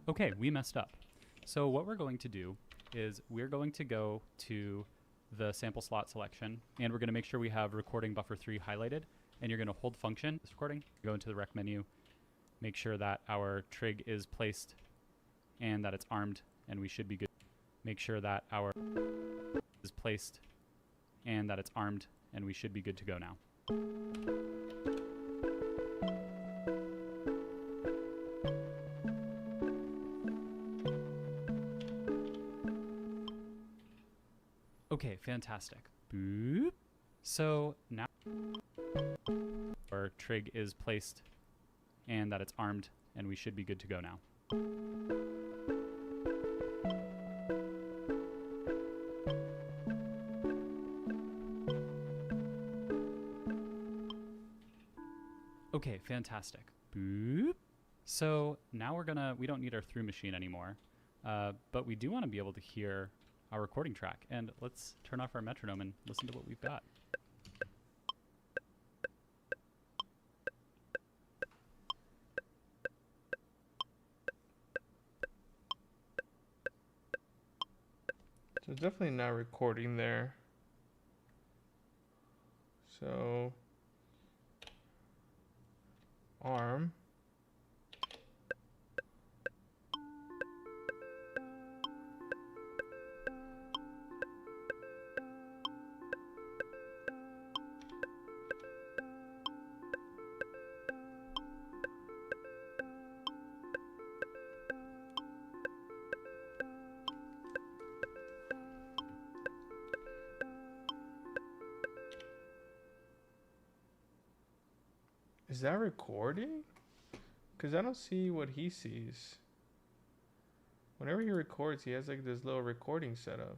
Okay, we messed up. So what we're going to do is we're going to go to the sample slot selection, and we're going to make sure we have recording buffer 3 highlighted, and you're going to hold function, this recording, go into the rec menu, make sure that our trig is placed and that it's armed, and we should be good. Make sure that our is placed and that it's armed, and we should be good to go now. Okay, fantastic. Boop. So now our trig is placed and that it's armed, and we should be good to go now. Okay, fantastic. Boop. So now we don't need our through machine anymore, but we do want to be able to hear our recording track. And let's turn off our metronome and listen to what we've got. So it's definitely not recording there. So arm. Is that recording? Because I don't see what he sees. Whenever he records, he has like this little recording setup.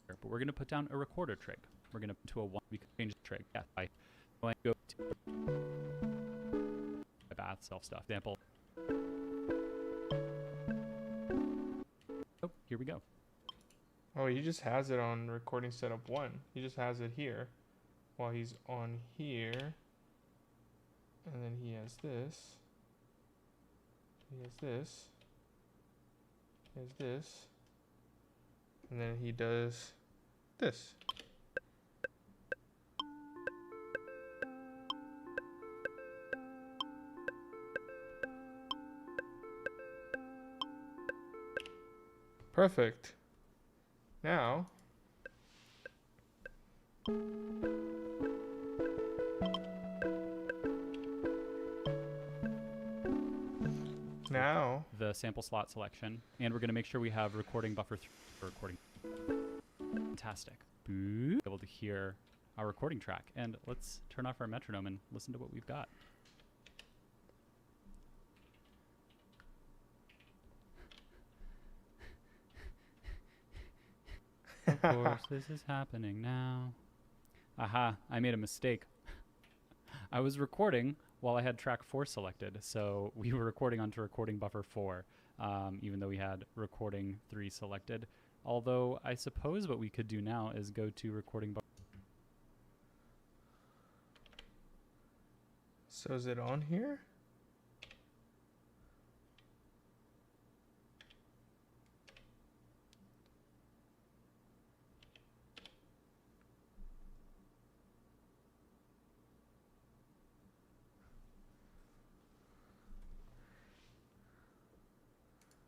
But we're going to put down a recorder trig. We're going to a one. We can change the trig. Yeah, by going go to bath self stuff. Example. Oh, here we go. Oh, he just has it on recording setup 1. He just has it here. While he's on here, and then he has this, he has this, he has this, and then he does this. Perfect. Now the sample slot selection, and we're going to make sure we have recording buffer for recording. Fantastic. Boop. Able to hear our recording track, and let's turn off our metronome and listen to what we've got. Of course, this is happening now. Aha, I made a mistake. I was recording while I had track 4 selected, so we were recording onto recording buffer 4, even though we had recording 3 selected. Although I suppose what we could do now is go to recording buffer. So is it on here?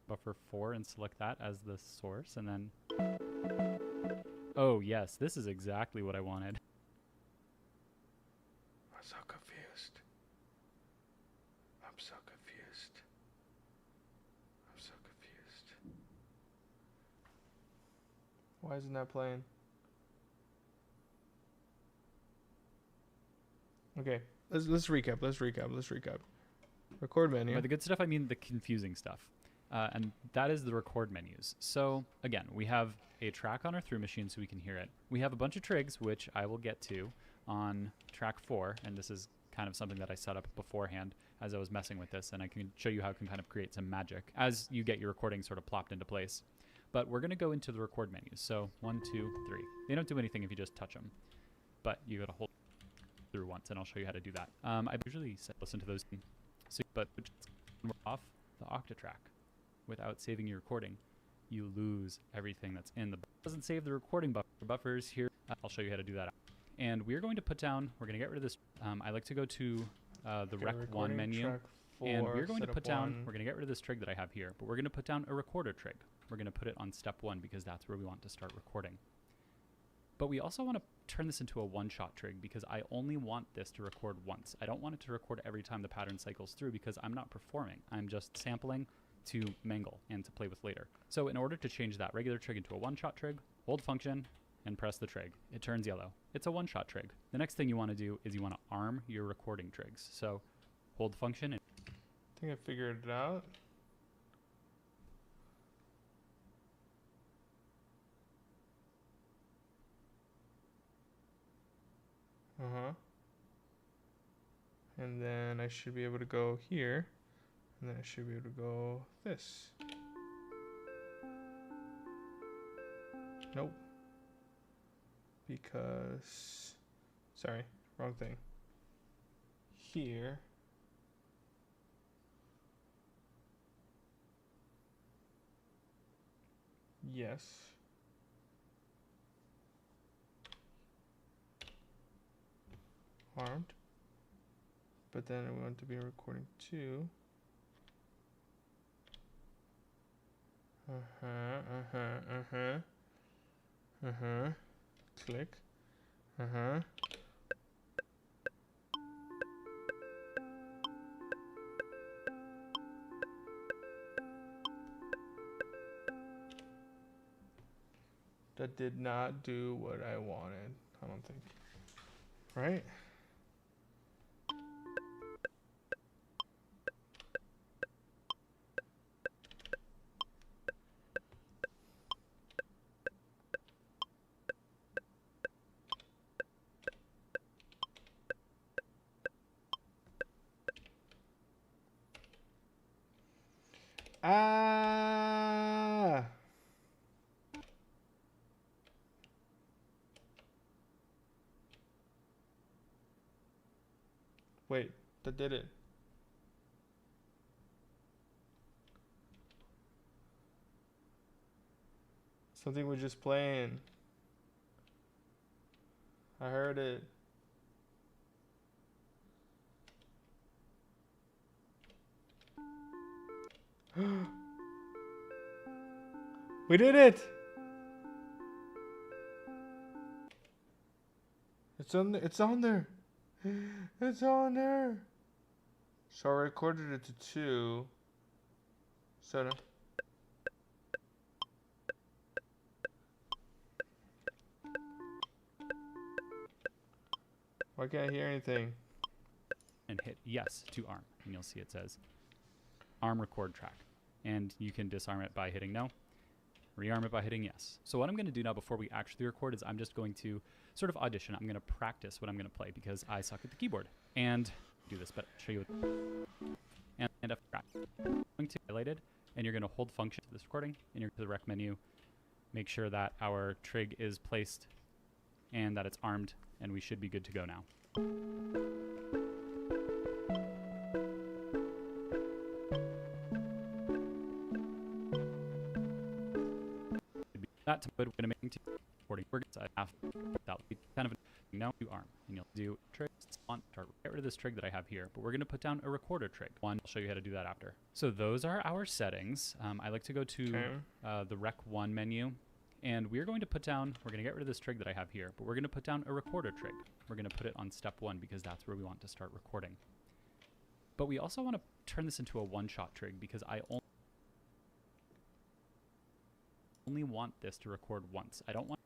Buffer 4 and select that as the source, and then oh yes, this is exactly what I wanted. I'm so confused. I'm so confused. I'm so confused. Why isn't that playing? Okay, let's recap. Let's recap. Record menu. By the good stuff, I mean the confusing stuff. And that is the record menus. So again, we have a track on our through machine so we can hear it. We have a bunch of trigs, which I will get to on track 4. And this is kind of something that I set up beforehand as I was messing with this. And I can show you how it can kind of create some magic as you get your recording sort of plopped into place. But we're going to go into the record menus. So 1, 2, 3. They don't do anything if you just touch them. But you got to hold through once, and I'll show you how to do that. I usually listen to those. So, but when we're off the Octatrack without saving your recording, you lose everything that's in the buffer. It doesn't save the recording buffers here. I'll show you how to do that. And we're going to put down, we're going to get rid of this. I like to go to the Rec 1 menu. And we're going to put down, we're going to get rid of this trig that I have here, but we're going to put down a recorder trig. we're going to put it on step 1 because that's where we want to start recording. But we also want to turn this into a one-shot trig because I only want this to record once. I don't want it to record every time the pattern cycles through because I'm not performing. I'm just sampling to mangle and to play with later. So in order to change that regular trig into a one-shot trig, hold function and press the trig. It turns yellow. It's a one-shot trig. The next thing you want to do is you want to arm your recording trigs. So hold function. And I think I figured it out. And then I should be able to go here. And then I should be able to go this. Nope. Because, sorry, wrong thing. Here. Yes. Armed. But then I want to be recording too. Click. That did not do what I wanted, I don't think. Right? Ah! Wait, that did it. Something was just playing. I heard it. We did it! It's on there. It's on there. It's on there. So I recorded it to 2. So why can't I hear anything? and hit yes to arm. And you'll see it says arm record track. And you can disarm it by hitting no, rearm it by hitting yes. So what I'm going to do now before we actually record is I'm just going to sort of audition. I'm going to practice what I'm going to play because I suck at the keyboard. And do this, but I'll show you and F track. Going to highlighted, and you're going to hold function to this recording, and you're going to the rec menu. Make sure that our trig is placed and that it's armed, and we should be good to go now. That we're going to make two recording. We're going to have that will be kind of a no to arm, and you'll do trigs on start. Get rid of this trig that I have here, but we're going to put down a recorder trig. I'll show you how to do that after. So those are our settings. I like to go to the Rec 1 menu, and we're going to put down. We're going to get rid of this trig that I have here, but we're going to put down a recorder trig. We're going to put it on step 1 because that's where we want to start recording. But we also want to turn this into a one-shot trig because I only want this to record once. I don't want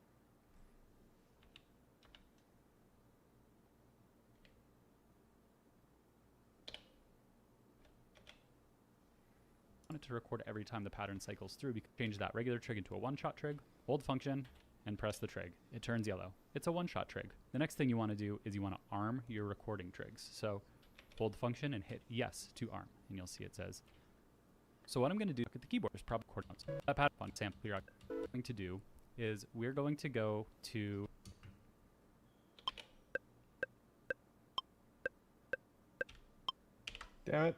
it to record every time the pattern cycles through. We can change that regular trig into a one-shot trig, hold function, and press the trig. It turns yellow. It's a one-shot trig. The next thing you want to do is you want to arm your recording trigs. So hold function and hit yes to arm, and you'll see it says. So what I'm going to do, look at the keyboard, there's probably chord notes. That pattern font sample here, what I'm going to do is we're going to go to Damn it.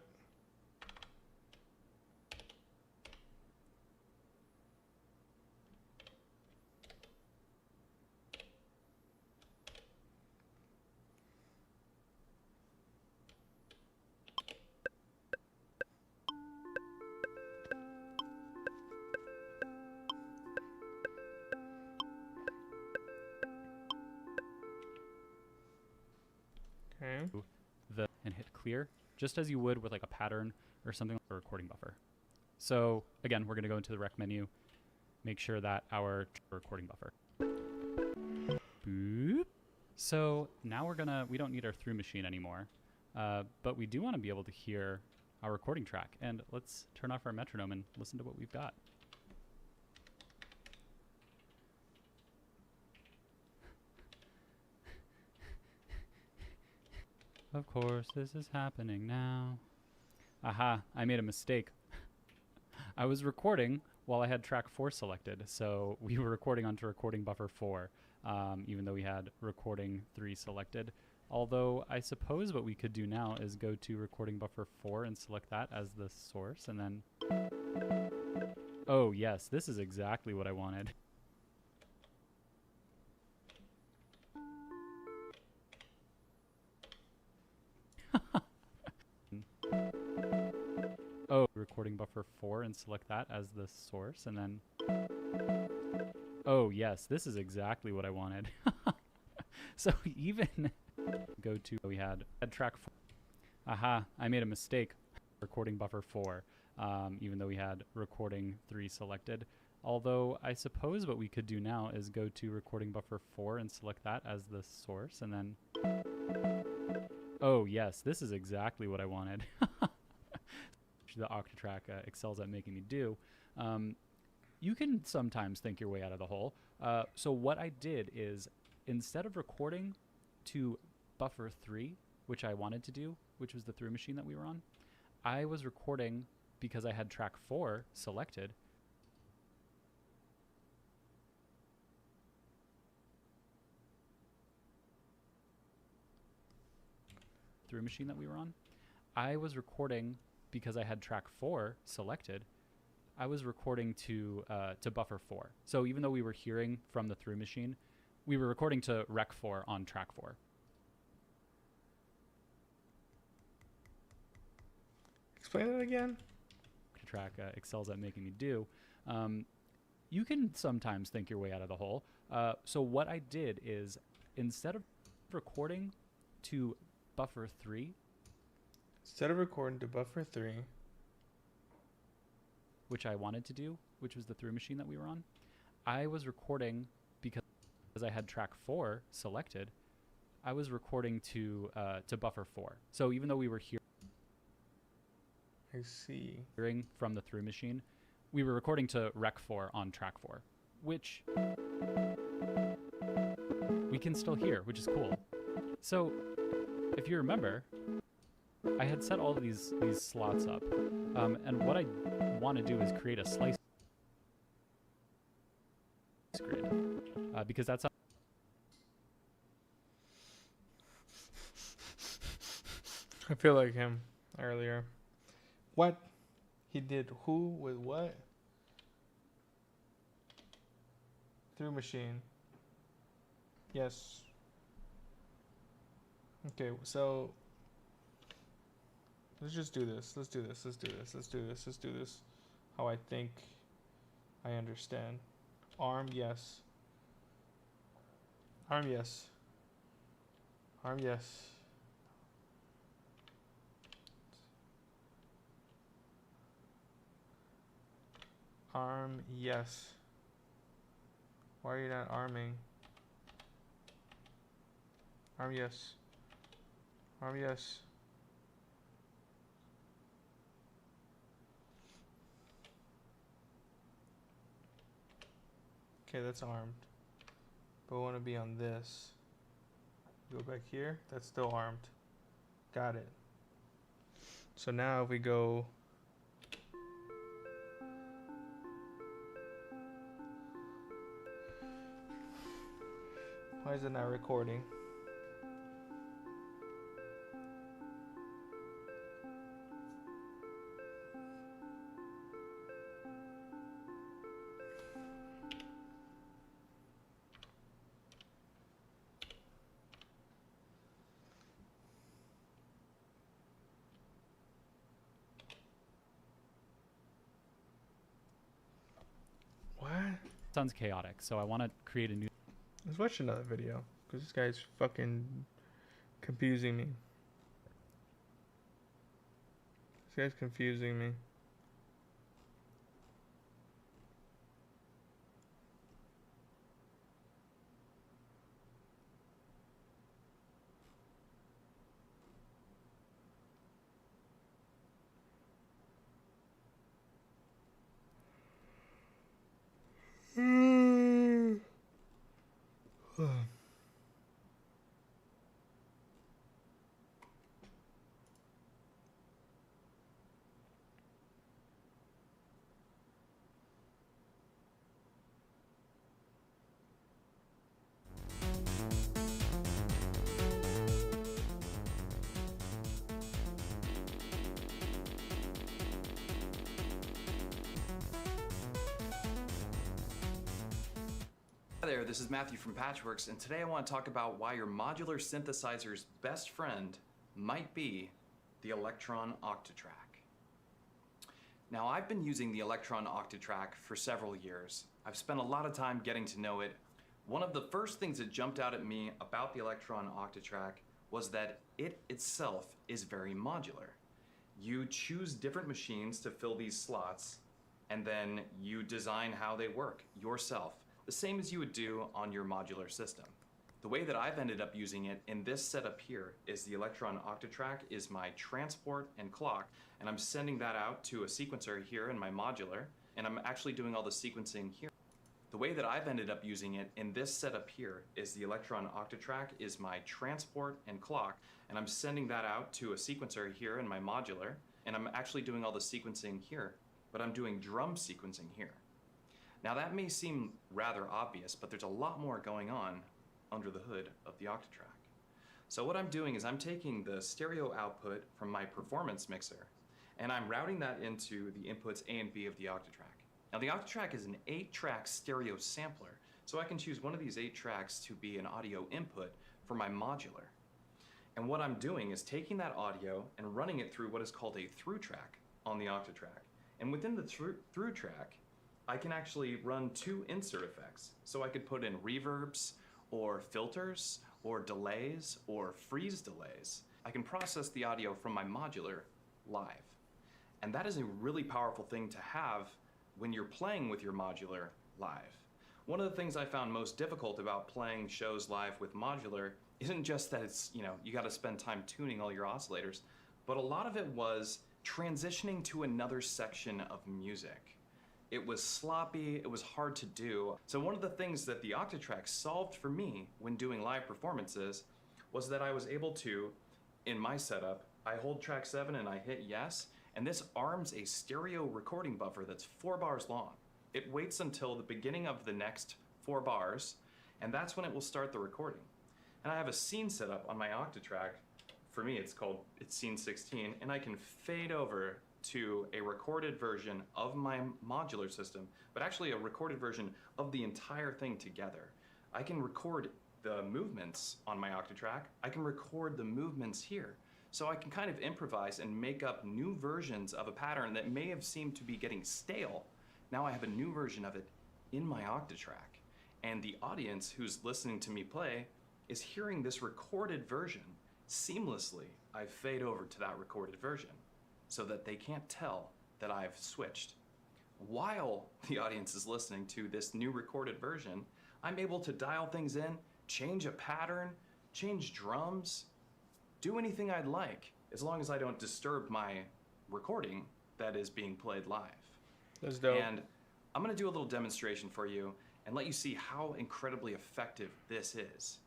Okay. And hit clear, just as you would with like a pattern or something like a recording buffer. So again, we're going to go into the rec menu, make sure that our recording buffer. Boop. So now we don't need our through machine anymore, but we do want to be able to hear our recording track. And let's turn off our metronome and listen to what we've got. Of course, this is happening now. Aha, I made a mistake. I was recording while I had track 4 selected, so we were recording onto recording buffer 4, even though we had recording 3 selected. Although I suppose what we could do now is go to recording buffer 4 and select that as the source, and then... Oh yes, this is exactly what I wanted. Oh, recording buffer 4 and select that as the source, and then... Oh yes, this is exactly what I wanted. So even go to, we had track 4. Aha, I made a mistake. Recording buffer 4, even though we had recording 3 selected. Although I suppose what we could do now is go to recording buffer 4 and select that as the source, and then... Oh yes, this is exactly what I wanted. The Octatrack excels at making me do. You can sometimes think your way out of the hole. So what I did is, instead of recording to buffer 3, which I wanted to do, which was the through machine that we were on, I was recording because I had track 4 selected. Through machine that we were on, I was recording because I had track 4 selected. I was recording to buffer 4. So even though we were hearing from the through machine, we were recording to rec 4 on track 4. Explain it again. Track excels at making me do. You can sometimes think your way out of the hole. So what I did is, instead of recording to buffer 3, instead of recording to buffer 3, which I wanted to do, which was the through machine that we were on, I was recording because I had track 4 selected. I was recording to buffer 4. So even though we were I see. hearing from the through machine, we were recording to rec 4 on track 4, which we can still hear, which is cool. So if you remember, I had set all of these slots up, and what I want to do is create a slice grid, because that's how I feel like him earlier. What? He did who with what? Through machine. Yes. Okay, so let's just do this. Let's do this. Let's do this. Let's do this. Let's do this. How I think I understand. Arm, yes. Arm, yes. Arm, yes. Arm, yes. Why are you not arming? Arm, yes. Arm, yes. Okay, that's armed. But I want to be on this. Go back here. That's still armed. Got it. So now if we go... Why is it not recording? What? sounds chaotic. So I want to create a new. Let's watch another video because this guy's fucking Confusing me. This guy's confusing me. Hi there, this is Matthew from Patchworks, and today I want to talk about why your modular synthesizer's best friend might be the Electron Octatrack. Now, I've been using the Electron Octatrack for several years. I've spent a lot of time getting to know it. One of the first things that jumped out at me about the Electron Octatrack was that it itself is very modular. You choose different machines to fill these slots, and then you design how they work yourself, the same as you would do on your modular system. The way that I've ended up using it in this setup here is the Electron Octatrack is my transport and clock, and I'm sending that out to a sequencer here in my modular, and I'm actually doing all the sequencing here. The way that I've ended up using it in this setup here is the Electron Octatrack is my transport and clock, and I'm sending that out to a sequencer here in my modular, and I'm actually doing all the sequencing here, but I'm doing drum sequencing here. Now that may seem rather obvious, but there's a lot more going on under the hood of the Octatrack. So what I'm doing is I'm taking the stereo output from my performance mixer, and I'm routing that into the inputs A and B of the Octatrack. Now the Octatrack is an 8-track stereo sampler, so I can choose one of these 8 tracks to be an audio input for my modular. And what I'm doing is taking that audio and running it through what is called a through track on the Octatrack. And within the through track, I can actually run 2 insert effects. So I could put in reverbs, or filters, or delays, or freeze delays. I can process the audio from my modular live. And that is a really powerful thing to have when you're playing with your modular live. One of the things I found most difficult about playing shows live with modular isn't just that it's, you gotta spend time tuning all your oscillators, but a lot of it was transitioning to another section of music. It was sloppy, it was hard to do. So one of the things that the Octatrack solved for me when doing live performances was that I was able to, in my setup, I hold track 7 and I hit yes, and this arms a stereo recording buffer that's 4 bars long. It waits until the beginning of the next 4 bars, and that's when it will start the recording. And I have a scene set up on my Octatrack. For me, it's scene 16, and I can fade over to a recorded version of my modular system, but actually a recorded version of the entire thing together. I can record the movements on my Octatrack. I can record the movements here. So I can kind of improvise and make up new versions of a pattern that may have seemed to be getting stale. Now I have a new version of it in my Octatrack. And the audience who's listening to me play is hearing this recorded version seamlessly. I fade over to that recorded version, so that they can't tell that I've switched. While the audience is listening to this new recorded version, I'm able to dial things in, change a pattern, change drums, do anything I'd like, as long as I don't disturb my recording that is being played live. That's dope. And I'm gonna do a little demonstration for you and let you see how incredibly effective this is.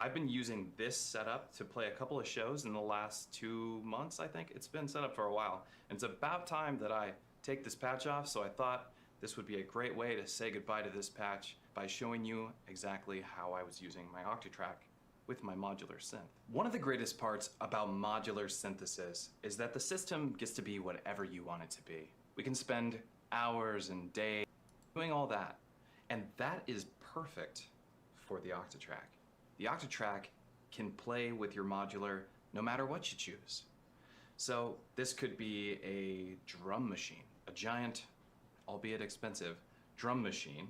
I've been using this setup to play a couple of shows in the last 2 months, I think. It's been set up for a while. And it's about time that I take this patch off, so I thought this would be a great way to say goodbye to this patch by showing you exactly how I was using my Octatrack with my modular synth. One of the greatest parts about modular synthesis is that the system gets to be whatever you want it to be. We can spend hours and days doing all that, and that is perfect for the Octatrack. The Octatrack can play with your modular no matter what you choose. So this could be a drum machine, a giant, albeit expensive, drum machine,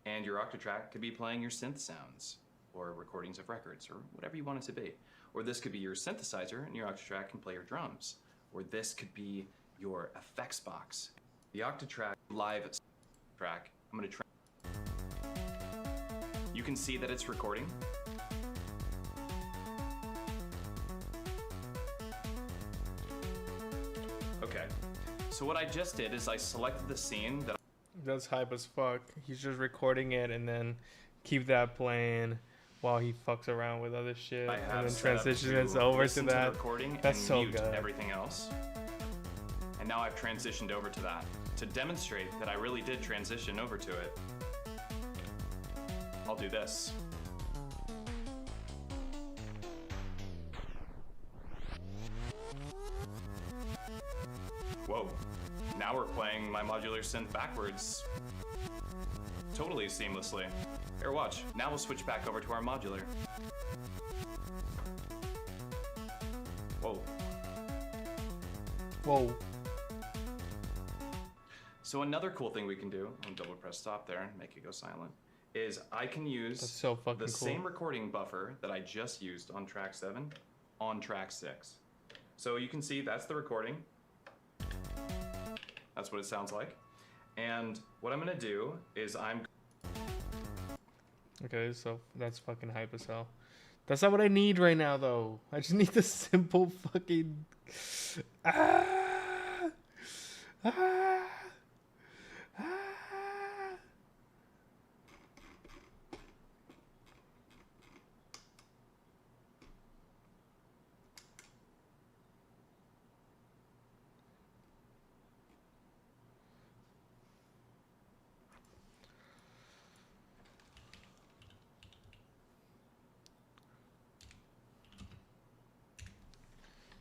and your Octatrack could be playing your synth sounds. or recordings of records, or whatever you want it to be. Or this could be your synthesizer, and your Octatrack can play your drums. Or this could be your effects box. The Octatrack live track, I'm gonna try. You can see that it's recording. Okay, so what I just did is I selected the scene that That's hype as fuck. He's just recording it and then keep that playing while he fucks around with other shit, I and have then set up transitions to over to listen to the that. recording That's and so mute good. everything else. And now I've transitioned over to that. To demonstrate that I really did transition over to it, I'll do this. Whoa, now we're playing my modular synth backwards totally seamlessly. Here, watch. Now we'll switch back over to our modular. Whoa. Whoa. So another cool thing we can do, and double press stop there and make it go silent, is I can use That's so fucking the cool. same recording buffer that I just used on track 7 on track 6. So you can see that's the recording. That's what it sounds like. And what I'm gonna do is Okay, so that's fucking hype as hell. That's not what I need right now, though. I just need the simple fucking. Ah! Ah! Ah!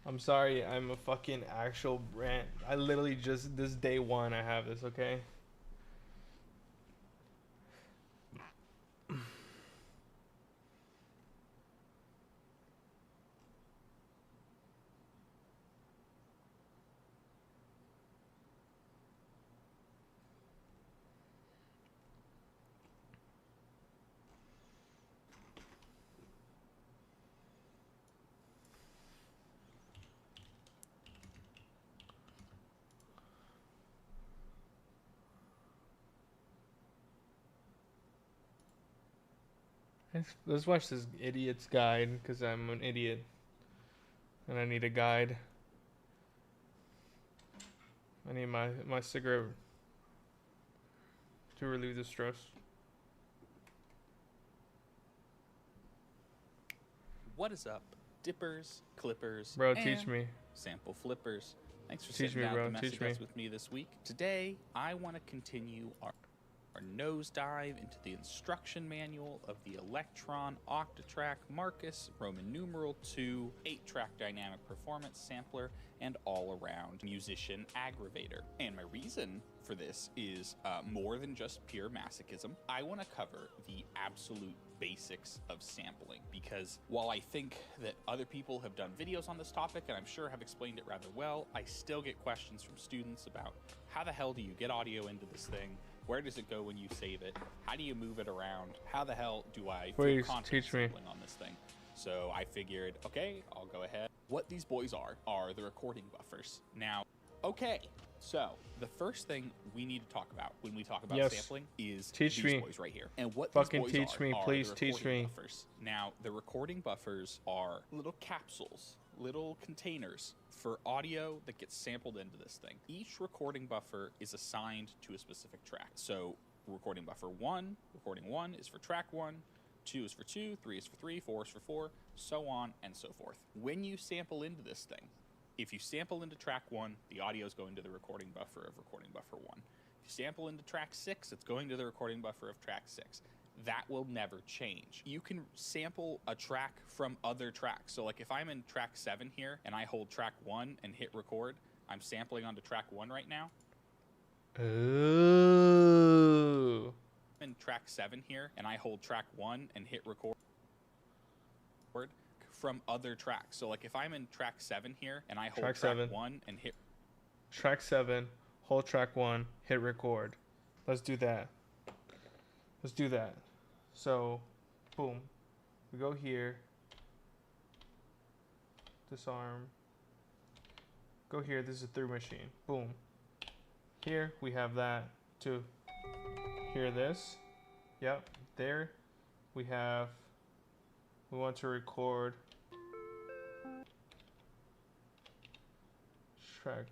I'm sorry, I'm a fucking actual rant. I literally just, this day one, I have this, okay? Let's watch this idiot's guide, because I'm an idiot. And I need a guide. I need my cigarette to relieve the stress. What is up, dippers, clippers, Bro, and teach me. sample flippers? Thanks for Teach sitting me, down bro, to mess teach with us me. with me this week. Today, I want to continue our nosedive into the instruction manual of the Electron Octatrack Marcus Roman numeral 2 8-track dynamic performance sampler and all-around musician aggravator. And my reason for this is more than just pure masochism. I want to cover the absolute basics of sampling, because while I think that other people have done videos on this topic and I'm sure have explained it rather well, I still get questions from students about how the hell do you get audio into this thing? Where does it go when you save it? How do you move it around? How the hell do I feel Please, confident teach me. sampling on this thing? So I figured, okay, I'll go ahead. What these boys are the recording buffers. Now, okay, so the first thing we need to talk about when we talk about Yes. sampling is Teach these me. boys right here. And what Fucking these boys teach are, me, are please the teach recording me. buffers. Now, the recording buffers are little capsules, little containers for audio that gets sampled into this thing. Each recording buffer is assigned to a specific track. So recording buffer 1, recording 1 is for track 1, 2 is for 2, 3 is for 3, 4 is for 4, so on and so forth. When you sample into this thing, if you sample into track 1, the audio is going to the recording buffer of recording buffer 1. If you sample into track 6, it's going to the recording buffer of track 6. That will never change. You can sample a track from other tracks. So like if I'm in track 7 here and I hold track 1 and hit record, I'm sampling onto track 1 right now. Ooh. I'm in track 7 here and I hold track 1 and hit record from other tracks. So like if I'm in track 7 here and I hold Track track 7. 1 and hit Track 7, hold track 1, hit record. Let's do that. Let's do that. So, boom. We go here. Disarm. Go here. This is a through machine. Boom. Here we have that too. Here this. Yep. There we have. We want to record track.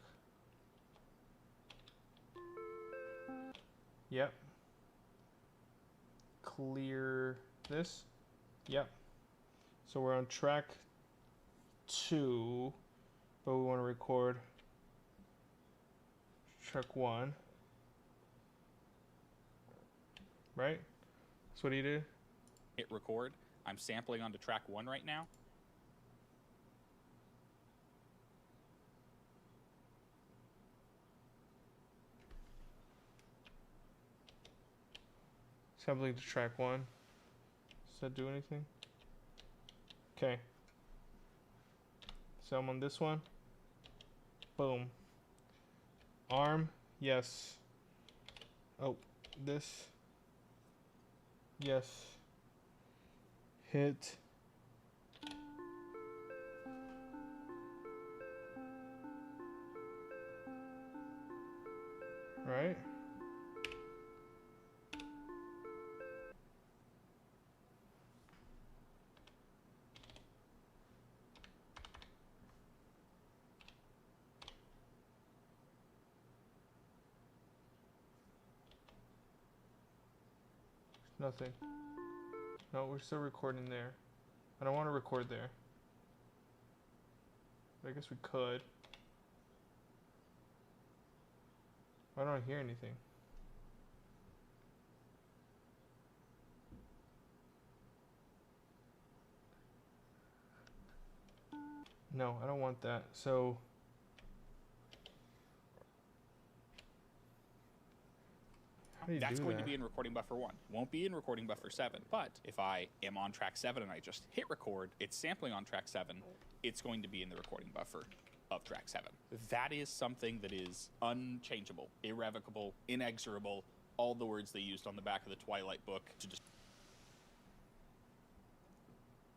Yep. Clear this. Yep. So we're on track 2, but we want to record track 1. Right? So what do you do? Hit record. I'm sampling onto track 1 right now. Sampling to track 1. Does that do anything? Okay. So I'm on this one. Boom. Arm. Yes. Oh, this. Yes. Hit. Right? Nothing. No, we're still recording there. I don't want to record there. I guess we could. I don't hear anything. No, I don't want that. So that's going to be in recording buffer 1. It won't be in recording buffer 7. But if I am on track 7 and I just hit record, it's sampling on track 7. It's going to be in the recording buffer of track 7. That is something that is unchangeable, irrevocable, inexorable, all the words they used on the back of the Twilight book to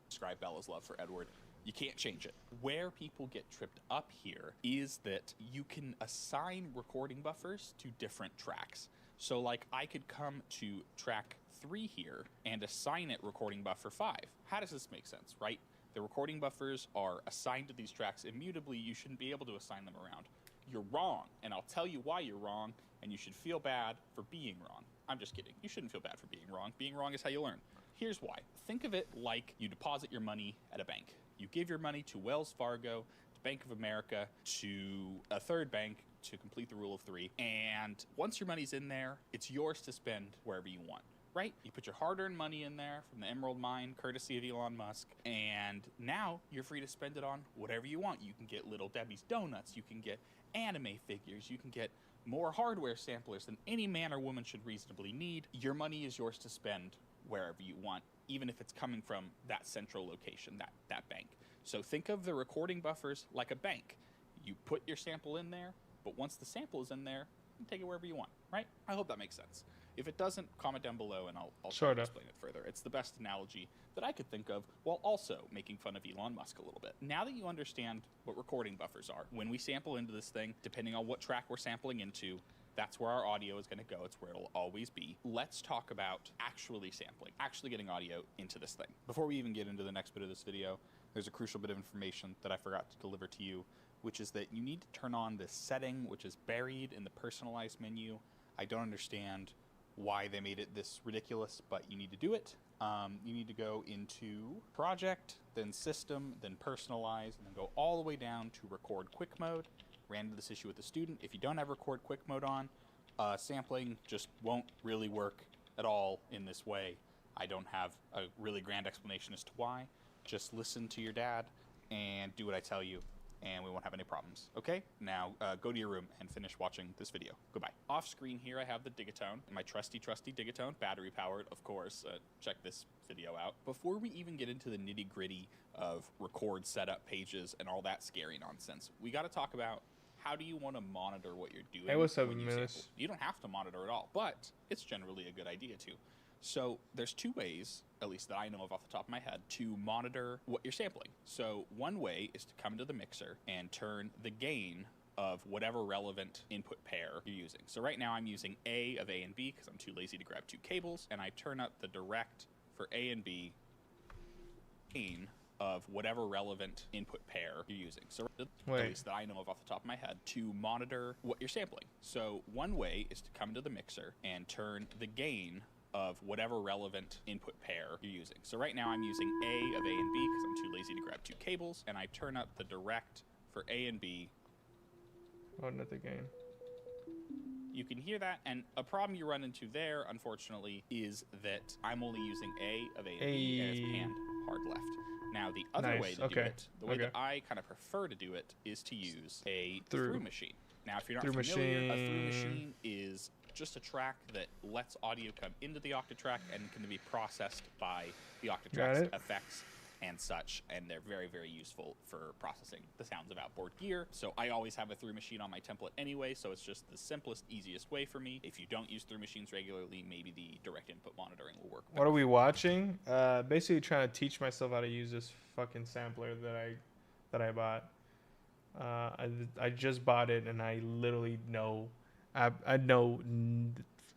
describe Bella's love for Edward. You can't change it. Where people get tripped up here is that you can assign recording buffers to different tracks. So like I could come to track 3 here and assign it recording buffer 5. How does this make sense, right? The recording buffers are assigned to these tracks immutably. You shouldn't be able to assign them around. You're wrong, and I'll tell you why you're wrong, and you should feel bad for being wrong. I'm just kidding. You shouldn't feel bad for being wrong. Being wrong is how you learn. Here's why. Think of it like you deposit your money at a bank. You give your money to Wells Fargo, to Bank of America, to a third bank to complete the rule of 3. And once your money's in there, it's yours to spend wherever you want, right? You put your hard-earned money in there from the Emerald Mine, courtesy of Elon Musk, and now you're free to spend it on whatever you want. You can get Little Debbie's Donuts, you can get anime figures, you can get more hardware samplers than any man or woman should reasonably need. Your money is yours to spend wherever you want, even if it's coming from that central location, that bank. So think of the recording buffers like a bank. You put your sample in there, but once the sample is in there, you can take it wherever you want, right? I hope that makes sense. If it doesn't, comment down below and I'll try to explain it further. It's the best analogy that I could think of while also making fun of Elon Musk a little bit. Now that you understand what recording buffers are, when we sample into this thing, depending on what track we're sampling into, that's where our audio is going to go. It's where it'll always be. Let's talk about actually sampling, actually getting audio into this thing. Before we even get into the next bit of this video, there's a crucial bit of information that I forgot to deliver to you, which is that you need to turn on this setting, which is buried in the personalized menu. I don't understand why they made it this ridiculous, but you need to do it. You need to go into project, then system, then personalize, and then go all the way down to record quick mode. Ran into this issue with the student. If you don't have record quick mode on, sampling just won't really work at all in this way. I don't have a really grand explanation as to why. Just listen to your dad and do what I tell you, and we won't have any problems. Okay? Now, go to your room and finish watching this video. Goodbye. Off screen here, I have the Digatone, my trusty Digatone, battery powered, of course. Check this video out. Before we even get into the nitty gritty of record setup pages and all that scary nonsense, we got to talk about how do you want to monitor what you're doing. Hey, what's up, Miss? You don't have to monitor at all, but it's generally a good idea to. So there's two ways, at least that I know of off the top of my head, to monitor what you're sampling. So one way is to come into the mixer and turn the gain of whatever relevant input pair you're using. So right now I'm using A of A and B because I'm too lazy to grab two cables, and I turn up the direct for A and B gain of whatever relevant input pair you're using. So at least that I know of off the top of my head, to monitor what you're sampling. So one way is to come into the mixer and turn the gain of whatever relevant input pair you're using. So right now I'm using A of A and B because I'm too lazy to grab two cables, and I turn up the direct for A and B. Oh, not the gain. You can hear that, and a problem you run into there, unfortunately, is that I'm only using A of A and B, and it's panned hard left. Now, the other way to do it, the way that I kind of prefer to do it, is to use a through machine. Now, if you're not familiar, a through machine is just a track that lets audio come into the Octatrack and can be processed by the Octatrack's effects and such, and they're very, very useful for processing the sounds of outboard gear. So I always have a through machine on my template anyway, so it's just the simplest, easiest way for me. If you don't use through machines regularly, maybe the direct input monitoring will work better. What are we watching? Basically trying to teach myself how to use this fucking sampler that I bought. I just bought it, and I literally know I know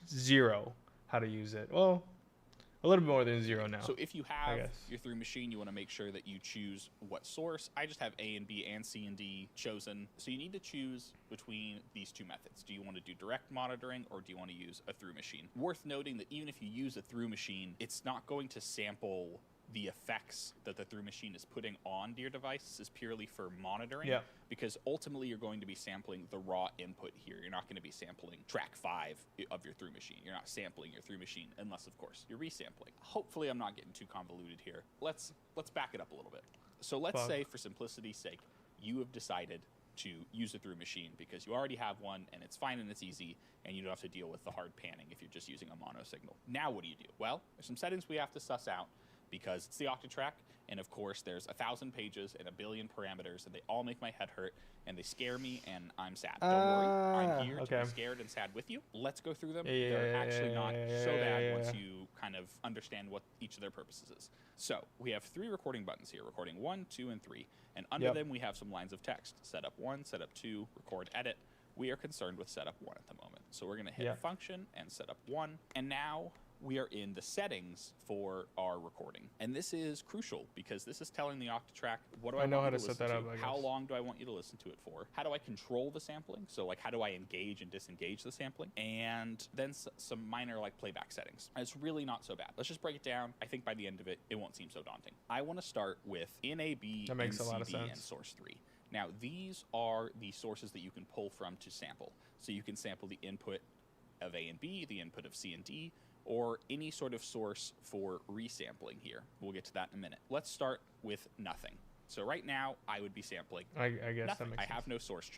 zero how to use it. Well, a little bit more than zero now. So if you have your through machine, you want to make sure that you choose what source. I just have A and B and C and D chosen. So you need to choose between these two methods. Do you want to do direct monitoring, or do you want to use a through machine? Worth noting that even if you use a through machine, it's not going to sample the effects that the through machine is putting on your device. This is purely for monitoring, because ultimately you're going to be sampling the raw input here. You're not going to be sampling track 5 of your through machine. You're not sampling your through machine unless, of course, you're resampling. Hopefully I'm not getting too convoluted here. Let's back it up a little bit. So let's say, for simplicity's sake, you have decided to use a through machine because you already have one and it's fine and it's easy, and you don't have to deal with the hard panning if you're just using a mono signal. Now what do? Well, there's some settings we have to suss out, because it's the Octatrack, and of course there's 1,000 pages and a billion parameters, and they all make my head hurt, and they scare me, and I'm sad. Don't worry, I'm here to be scared and sad with you. Let's go through them. They're actually not so bad once you kind of understand what each of their purposes is. So we have 3 recording buttons here, recording 1, 2, and 3, and under them we have some lines of text. Setup 1, setup 2, record, edit. We are concerned with setup 1 at the moment. So we're going to hit function and setup 1, and now we are in the settings for our recording. And this is crucial because this is telling the Octatrack, what do I want you to listen to? How long do I want you to listen to it for? How do I control the sampling? So like, how do I engage and disengage the sampling? And then some minor like playback settings. And it's really not so bad. Let's just break it down. I think by the end of it, it won't seem so daunting. I want to start with NAB, NCB, and source 3. Now, these are the sources that you can pull from to sample. So you can sample the input of A and B, the input of C and D, or any sort of source for resampling here. We'll get to that in a minute. Let's start with nothing. So right now, I would be sampling I guess nothing. That makes sense. I have no source.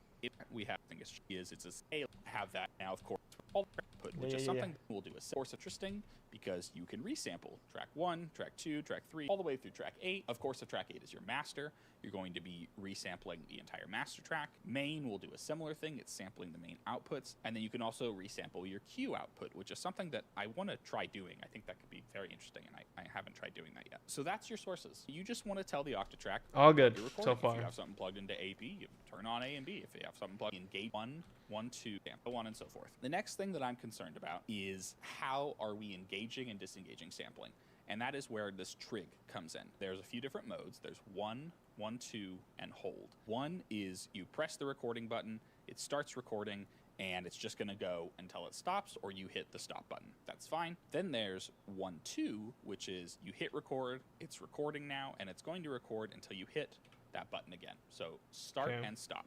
We have, I think it's a scale. Have that now, of course, all input, which is something we'll do. A source interesting because you can resample track 1, track 2, track 3, all the way through track 8. Of course, if track 8 is your master, you're going to be resampling the entire master track. Main will do a similar thing. It's sampling the main outputs. And then you can also resample your cue output, which is something that I want to try doing. I think that could be very interesting, and I haven't tried doing that yet. So that's your sources. You just want to tell the Octatrack all good so far. If you have something plugged into AP, you turn on A and B. If you have something plugged in gate 1, 1, 2, so on and so forth. The next thing that I'm concerned about is how are we engaging and disengaging sampling? And that is where this trig comes in. There's a few different modes. There's 1, 1, 2, and hold. 1 is you press the recording button, it starts recording, and it's just going to go until it stops, or you hit the stop button. That's fine. Then there's 1, 2, which is you hit record, it's recording now, and it's going to record until you hit that button again. So start and stop.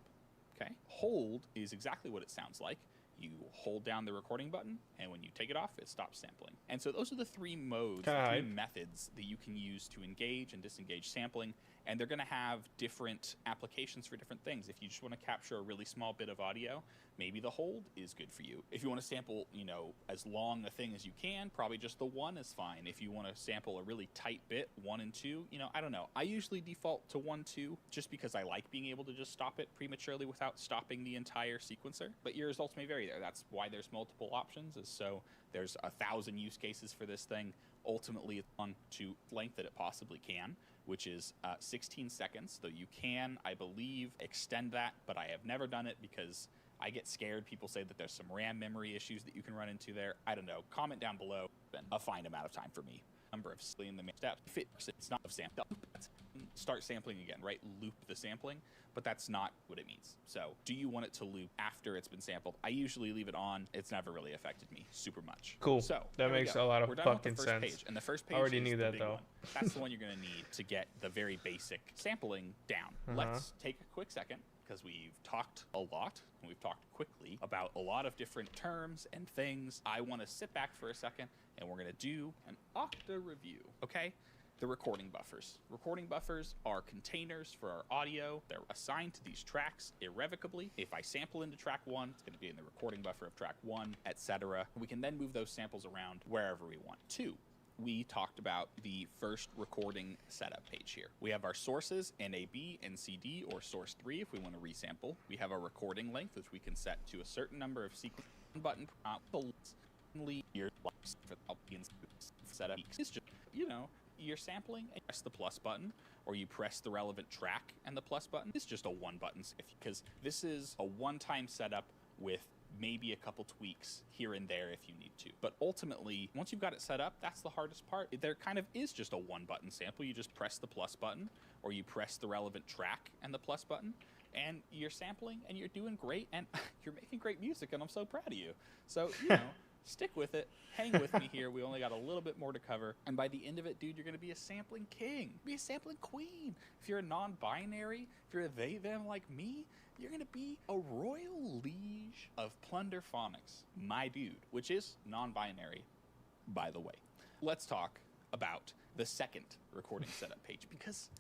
Okay. Hold is exactly what it sounds like. You hold down the recording button, and when you take it off, it stops sampling. And so those are the 3 modes, 3 methods that you can use to engage and disengage sampling, and they're going to have different applications for different things. If you just want to capture a really small bit of audio, maybe the hold is good for you. If you want to sample, as long a thing as you can, probably just the 1 is fine. If you want to sample a really tight bit, 1 and 2, I don't know. I usually default to 1, 2, just because I like being able to just stop it prematurely without stopping the entire sequencer, but your results may vary there. That's why there's multiple options, is so there's 1,000 use cases for this thing. Ultimately, it's on to length that it possibly can, which is 16 seconds, though you can, I believe, extend that, but I have never done it because I get scared. People say that there's some RAM memory issues that you can run into there. I don't know. Comment down below. Been a fine amount of time for me. Number of in the main steps. If it's not of sample, start sampling again, right? Loop the sampling, but that's not what it means. So do you want it to loop after it's been sampled? I usually leave it on. It's never really affected me super much. Cool. So that makes a lot of fucking sense. Page, and the first page I already is knew the that big though. One. That's the one you're going to need to get the very basic sampling down. Let's take a quick second, because we've talked a lot and we've talked quickly about a lot of different terms and things. I want to sit back for a second and we're going to do an Okta review, okay? The recording buffers. Recording buffers are containers for our audio. They're assigned to these tracks irrevocably. If I sample into track 1, it's going to be in the recording buffer of track 1, etc. We can then move those samples around wherever we want. 2, we talked about the first recording setup page here. We have our sources, NAB, NCD, or source 3 if we want to resample. We have our recording length, which we can set to a certain number of sequence button your setup is just, you know, you're sampling and press the plus button, or you press the relevant track and the plus button. It's just a one button, because this is a one-time setup with maybe a couple tweaks here and there if you need to. But ultimately, once you've got it set up, that's the hardest part. There kind of is just a one button sample. You just press the plus button, or you press the relevant track and the plus button, and you're sampling and you're doing great, and you're making great music, and I'm so proud of you. So, you know, stick with it. Hang with me here. We only got a little bit more to cover. And by the end of it, dude, you're going to be a sampling king. Be a sampling queen. If you're a non-binary, if you're a they, them like me, you're going to be a royal liege of plunder phonics. My dude, which is non-binary, by the way. Let's talk about the second recording setup page, because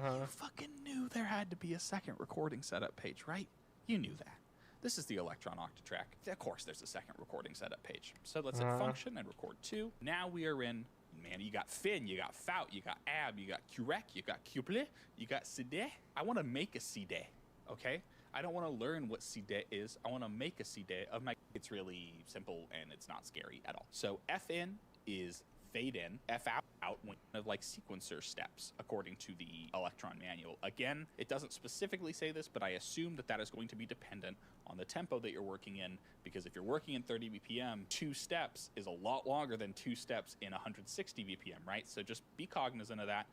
you fucking knew there had to be a second recording setup page, right? You knew that. This is the Electron Octatrack. Of course, there's a second recording setup page. So let's hit function and record 2. Now we are in, man, you got fin, you got faut, you got ab, you got curec, you got couple, you got CD. I want to make a CD, okay? I don't want to learn what CD is. I want to make a CD of my, it's really simple and it's not scary at all. So FN is fade in, F out one of like sequencer steps according to the Electron manual. Again, it doesn't specifically say this, but I assume that that is going to be dependent on the tempo that you're working in, because if you're working in 30 BPM, 2 steps is a lot longer than 2 steps in 160 BPM, right? So just be cognizant of that.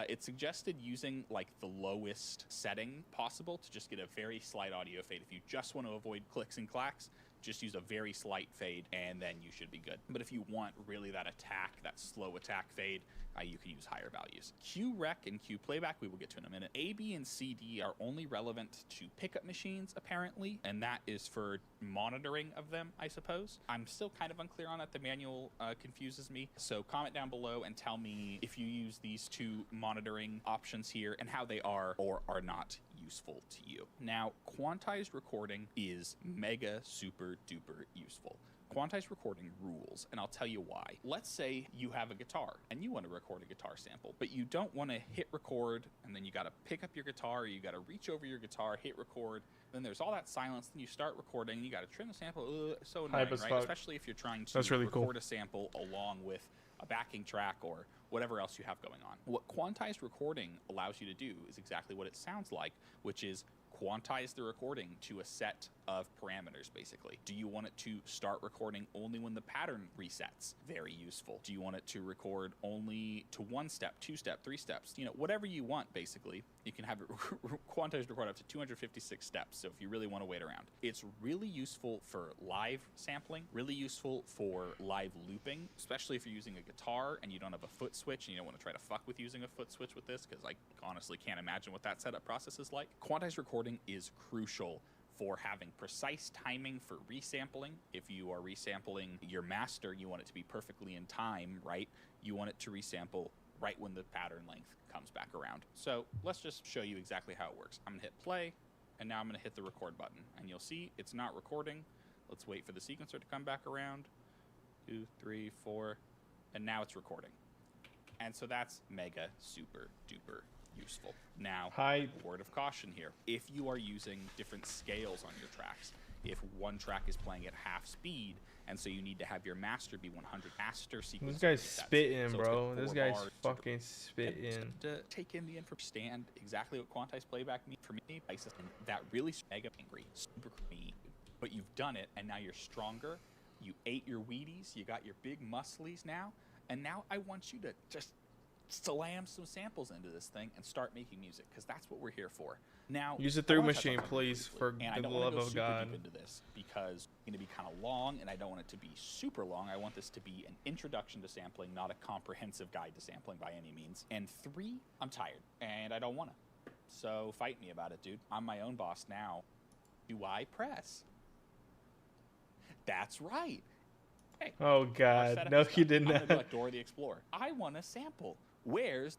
It's suggested using like the lowest setting possible to just get a very slight audio fade. If you just want to avoid clicks and clacks, just use a very slight fade and then you should be good. But if you want really that attack, that slow attack fade, you can use higher values. Q rec and Q playback we will get to in a minute. A, B, and CD are only relevant to pickup machines apparently, and that is for monitoring of them, I suppose. I'm still kind of unclear on it. The manual confuses me. So comment down below and tell me if you use these 2 monitoring options here and how they are or are not useful to you. Now, quantized recording is mega super duper useful. Quantized recording rules, and I'll tell you why. Let's say you have a guitar and you want to record a guitar sample, but you don't want to hit record and then you got to pick up your guitar, or you got to reach over your guitar, hit record, then there's all that silence, then you start recording and you got to trim the sample. So annoying, right? Especially if you're trying to record a sample along with a backing track or whatever else you have going on. What quantized recording allows you to do is exactly what it sounds like, which is quantize the recording to a set of parameters, basically. Do you want it to start recording only when the pattern resets? Very useful. Do you want it to record only to 1 step, 2 step, 3 steps? You know, whatever you want, basically. You can have it quantized record up to 256 steps, so if you really want to wait around. It's really useful for live sampling, really useful for live looping, especially if you're using a guitar and you don't have a foot switch and you don't want to try to fuck with using a foot switch with this, because I honestly can't imagine what that setup process is like. Quantized recording is crucial for having precise timing for resampling. If you are resampling your master, you want it to be perfectly in time, right? You want it to resample right when the pattern length comes back around. So let's just show you exactly how it works. I'm gonna hit play, and now I'm gonna hit the record button, and you'll see it's not recording. Let's wait for the sequencer to come back around. 2, 3, 4, and now it's recording. And so that's mega super duper useful. Now, word of caution here. If you are using different scales on your tracks, If one track is playing at half speed, and so you need to have your master be 100 master sequence. This guy's spitting, bro. This guy's fucking spitting. To take in the information, understand exactly what quantized playback means for me. That really mega angry, super creamy, but you've done it, and now you're stronger. You ate your Wheaties, you got your big musclies now, and now I want you to just slam some samples into this thing and start making music, because that's what we're here for. Now, use a through machine, please, for the love of God. Deep into this because it's going to be kind of long, and I don't want it to be super long. I want this to be an introduction to sampling, not a comprehensive guide to sampling by any means. And 3, I'm tired, and I don't want to. So fight me about it, dude. I'm my own boss now. Do I press? That's right. Hey, oh God, no, you did not. I'm gonna be like Dora the Explorer. I want a sample. Where's?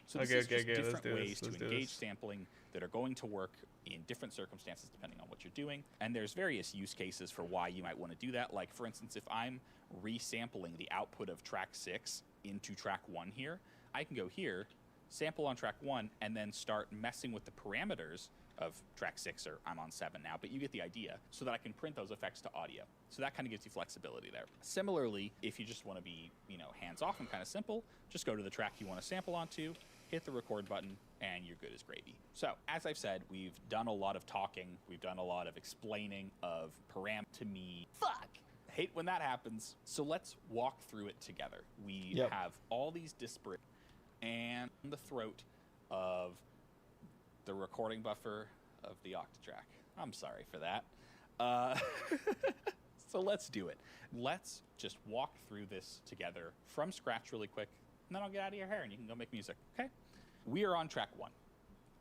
So this is just different ways to engage sampling that are going to work in different circumstances depending on what you're doing. And there's various use cases for why you might want to do that. Like, for instance, if I'm resampling the output of track 6 into track 1 here, I can go here, sample on track 1, and then start messing with the parameters of track 6, or I'm on 7 now, but you get the idea, so that I can print those effects to audio. So that kind of gives you flexibility there. Similarly, if you just want to be, hands-off and kind of simple, just go to the track you want to sample onto, hit the record button, and you're good as gravy. So, as I've said, we've done a lot of talking, we've done a lot of explaining of param to me. Fuck! I hate when that happens. So let's walk through it together. We have all these disparate and the throat of the recording buffer of the Octatrack. I'm sorry for that. So let's do it. Let's just walk through this together from scratch really quick, and then I'll get out of your hair and you can go make music, okay? We are on track 1.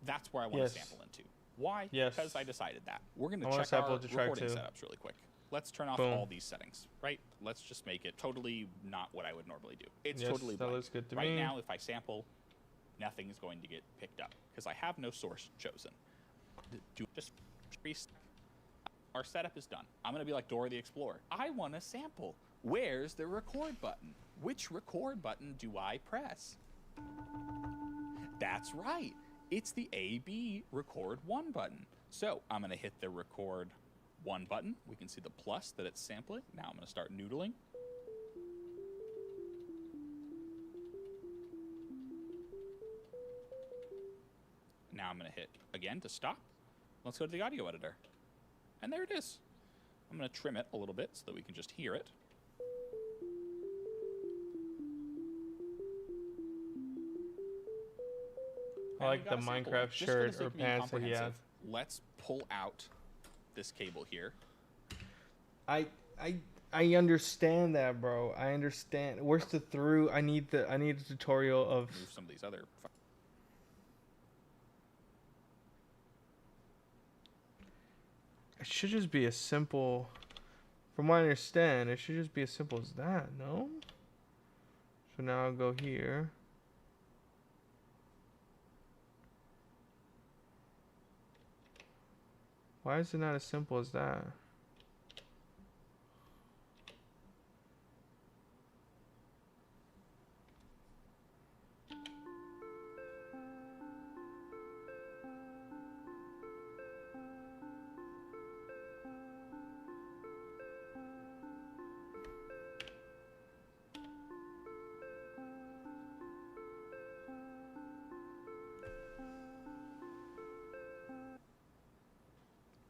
That's where I want to sample into. Why? Because I decided that. We're going to check our recording setups really quick. Let's turn off all these settings, right? Let's just make it totally not what I would normally do. It's totally blank. Looks good to right me. now, if I sample, nothing is going to get picked up because I have no source chosen. Just our setup is done. I'm going to be like Dora the Explorer. I want to sample. Where's the record button? Which record button do I press? That's right. It's the AB record 1 button. So I'm going to hit the record 1 button. We can see the plus that it's sampling. Now I'm going to start noodling. Now I'm going to hit again to stop. Let's go to the audio editor. And there it is. I'm going to trim it a little bit so that we can just hear it. I like the Minecraft shirt or pants that he has. Let's pull out this cable here. I understand that, bro. I understand. Where's the through? I need a tutorial of move some of these other. It should just be as simple. From what I understand, it should just be as simple as that, no? So now I'll go here. Why is it not as simple as that?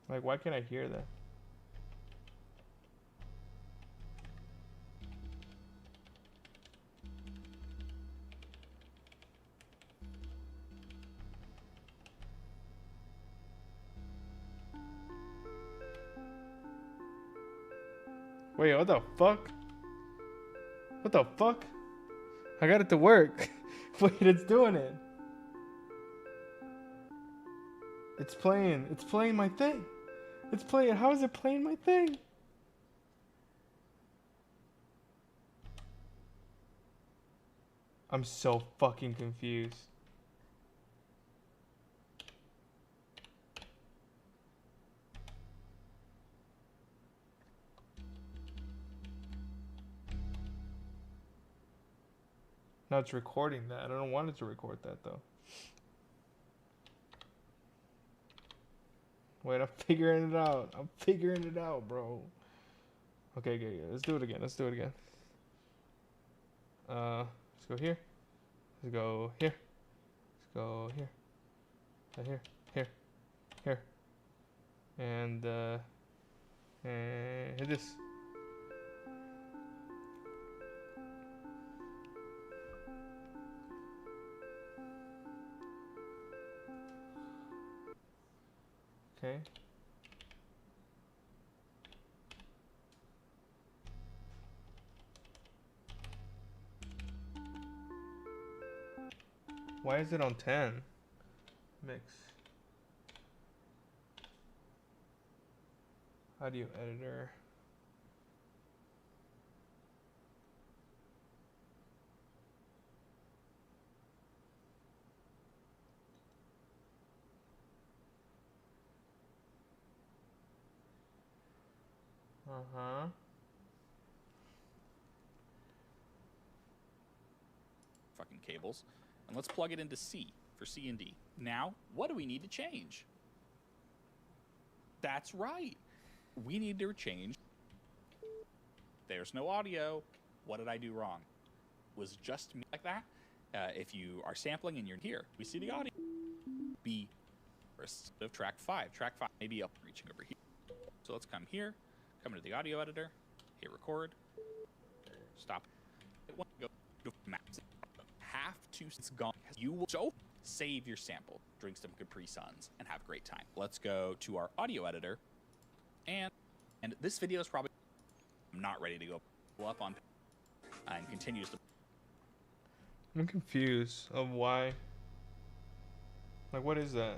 Like, why can't I hear that? Wait, what the fuck? What the fuck? I got it to work. Wait, it's doing it. It's playing my thing. It's playing. How is it playing my thing? I'm so fucking confused. Now it's recording that. I don't want it to record that though. Wait, I'm figuring it out. I'm figuring it out, bro. Okay, okay, let's do it again. Let's do it again. Let's go here. Let's go here. Let's go here. Here. Here. Here. And hit this. Okay. Why is it on 10? Mix. Audio editor. Uh-huh. Fucking cables. And let's plug it into C for C and D. Now, what do we need to change? That's right. We need to change. There's no audio. What did I do wrong? Was just me like that? If you are sampling and you're here, we see the audio. B of track 5. Track 5 maybe up reaching over here. So let's come here, come into the audio editor, hit record, stop. Go maps. Have to, it's gone. You will so save your sample, drink some Capri Suns, and have a great time. Let's go to our audio editor, and this video is probably not ready to go up on and continues to. I'm confused of why. Like, what is that?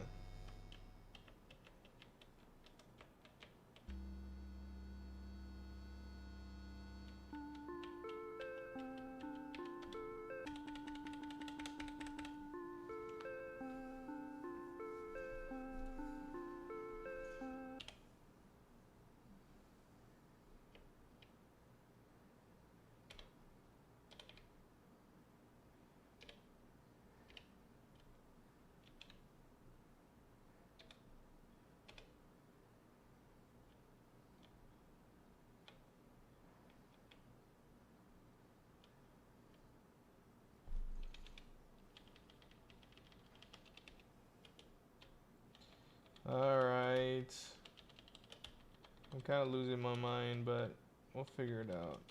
Alright. I'm kind of losing my mind, but we'll figure it out.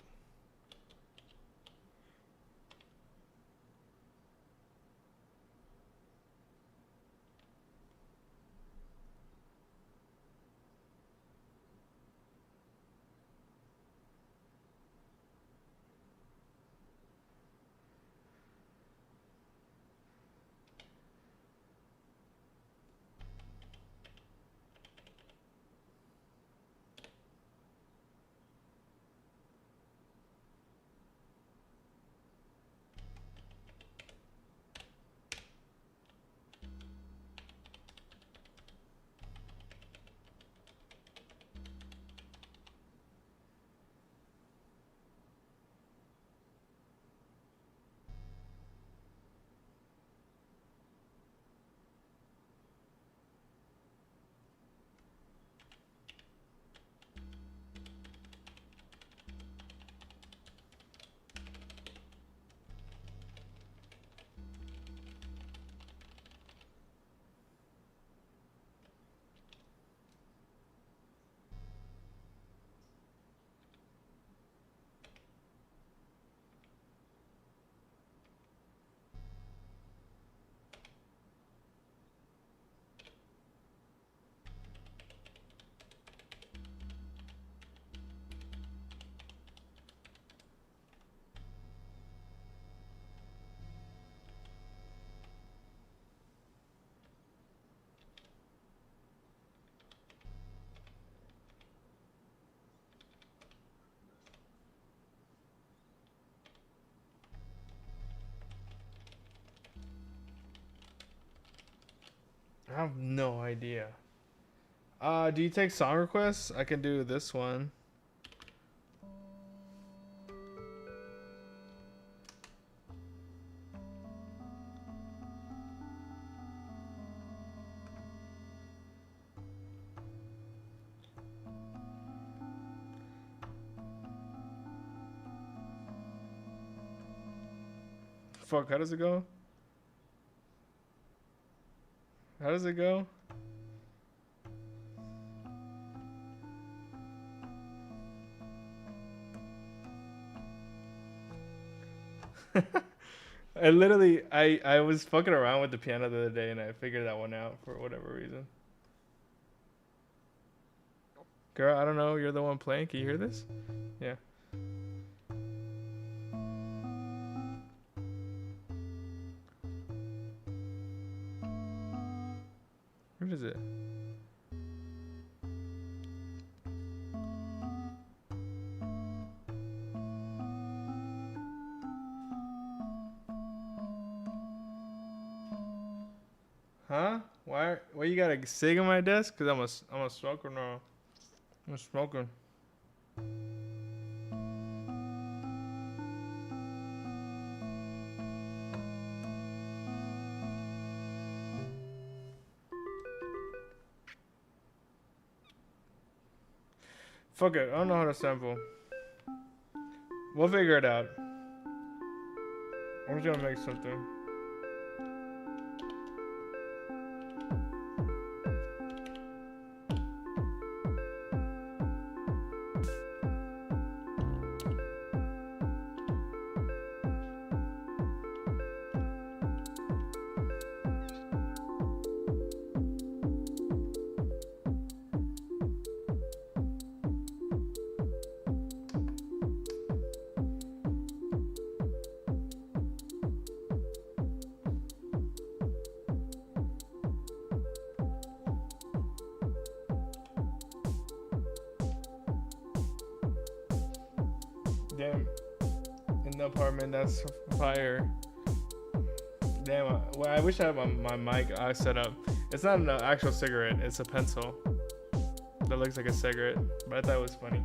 I have no idea. Do you take song requests? I can do this one. fuck? How does it go? How does it go? I was fucking around with the piano the other day and I figured that one out for whatever reason. Girl, I don't know. You're the one playing. Can you hear this? Yeah. What is it? Huh? Why you got a cig on my desk? Cause I'm a smoker now. I'm smoking. Fuck it. I don't know how to sample. We'll figure it out. I'm just gonna make something. Damn. In the apartment, that's fire. Damn. Well, I wish I had my mic set up. It's not an actual cigarette. It's a pencil. That looks like a cigarette. But I thought it was funny.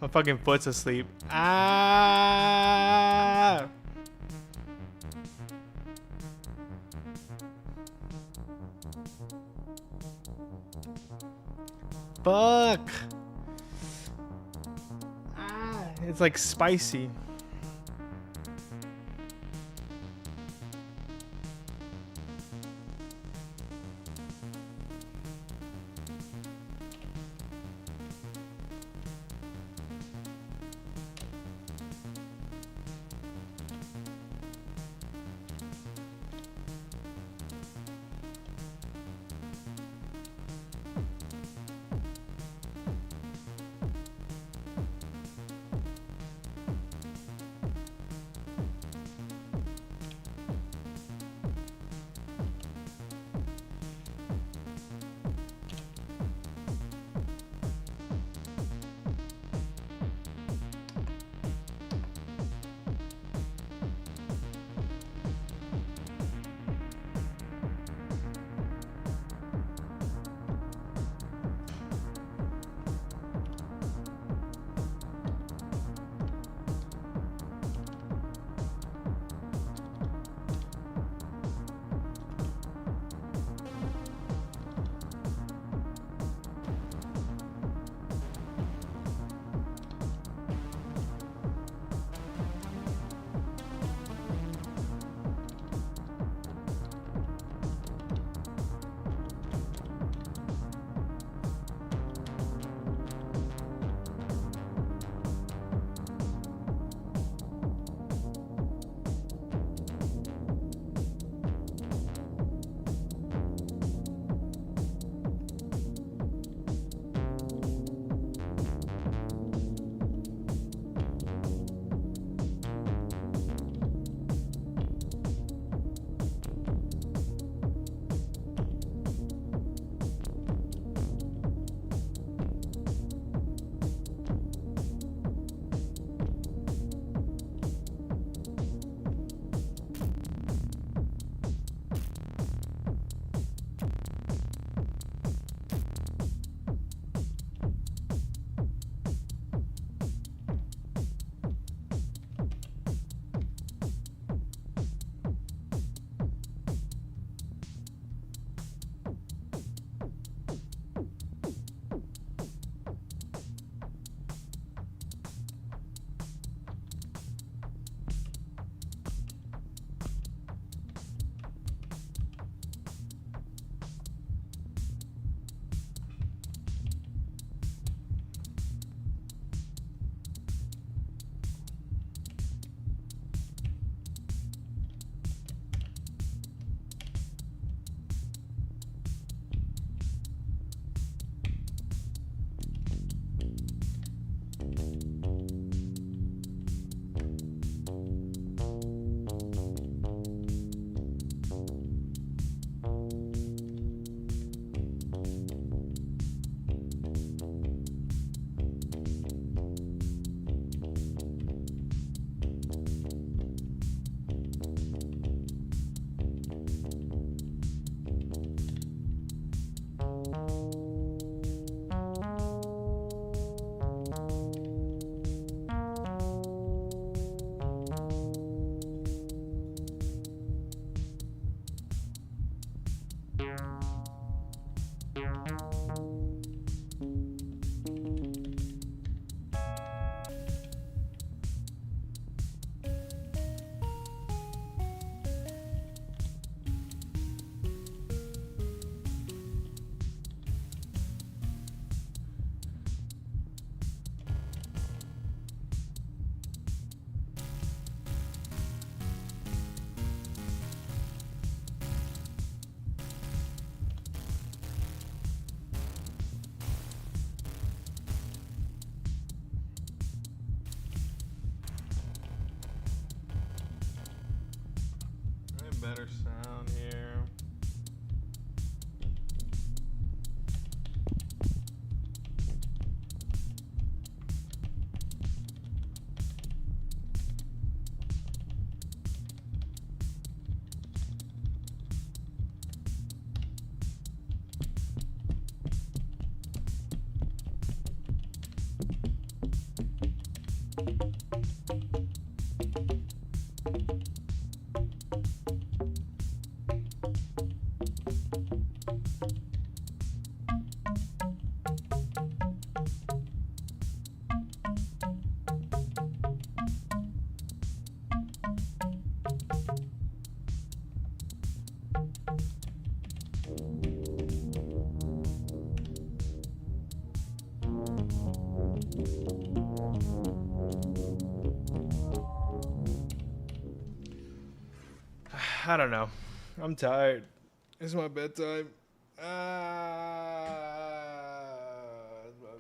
My fucking foot's asleep. Ah! Fuck! Ah, it's like spicy. better sound here. I don't know. I'm tired. It's my bedtime. It's my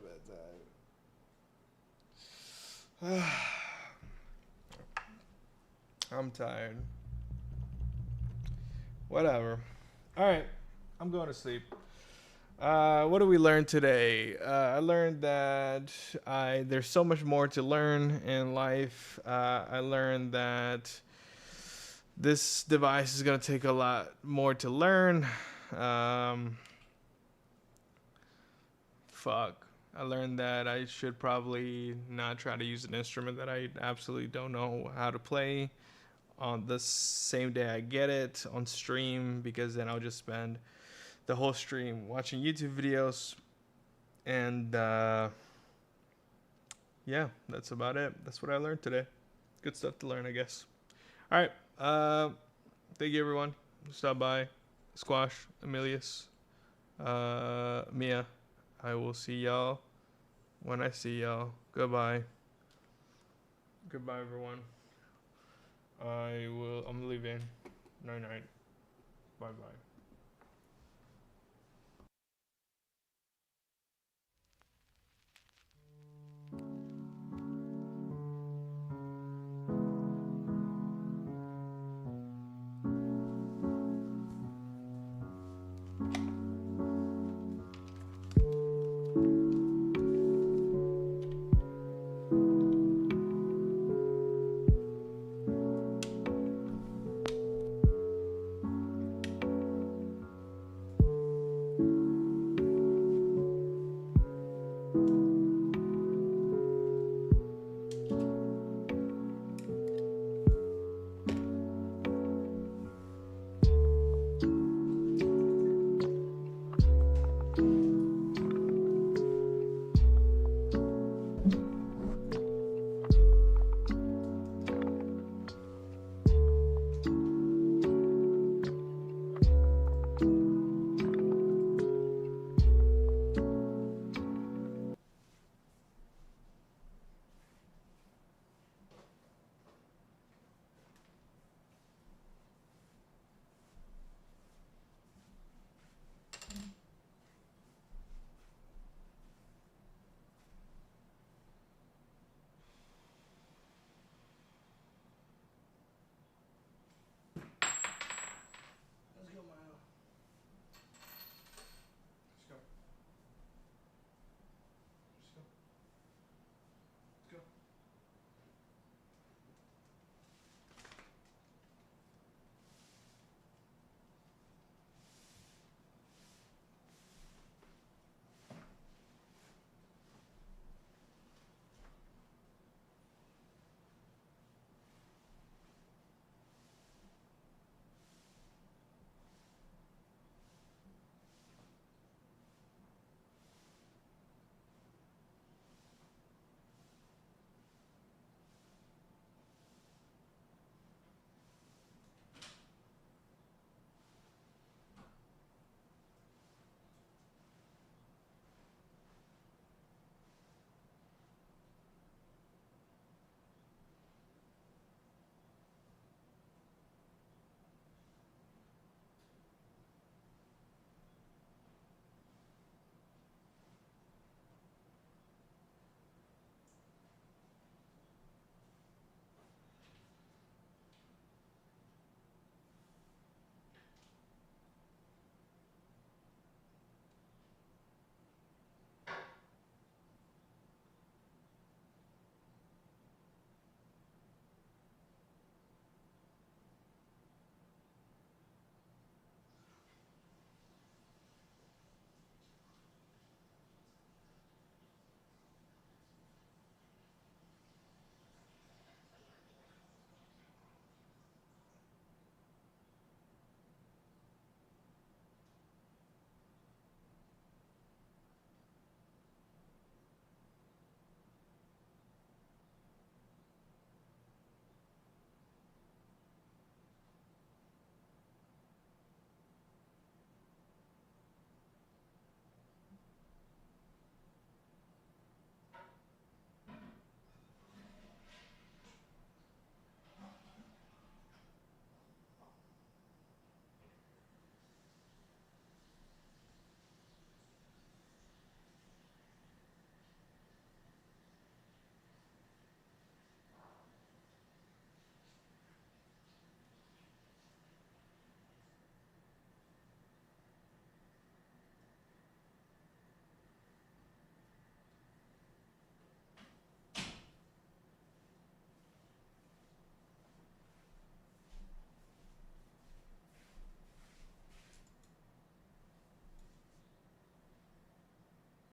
bedtime. I'm tired. Whatever. All right. I'm going to sleep. What did we learn today? I learned that there's so much more to learn in life. I learned that this device is going to take a lot more to learn. I learned that I should probably not try to use an instrument that I absolutely don't know how to play on the same day I get it on stream, because then I'll just spend the whole stream watching YouTube videos. And yeah, that's about it. That's what I learned today. Good stuff to learn, I guess. All right. Thank you, everyone. Stop by. Squash, Emilius, Mia. I will see y'all when I see y'all. Goodbye. Goodbye, everyone. I'm leaving. Night night. Bye bye.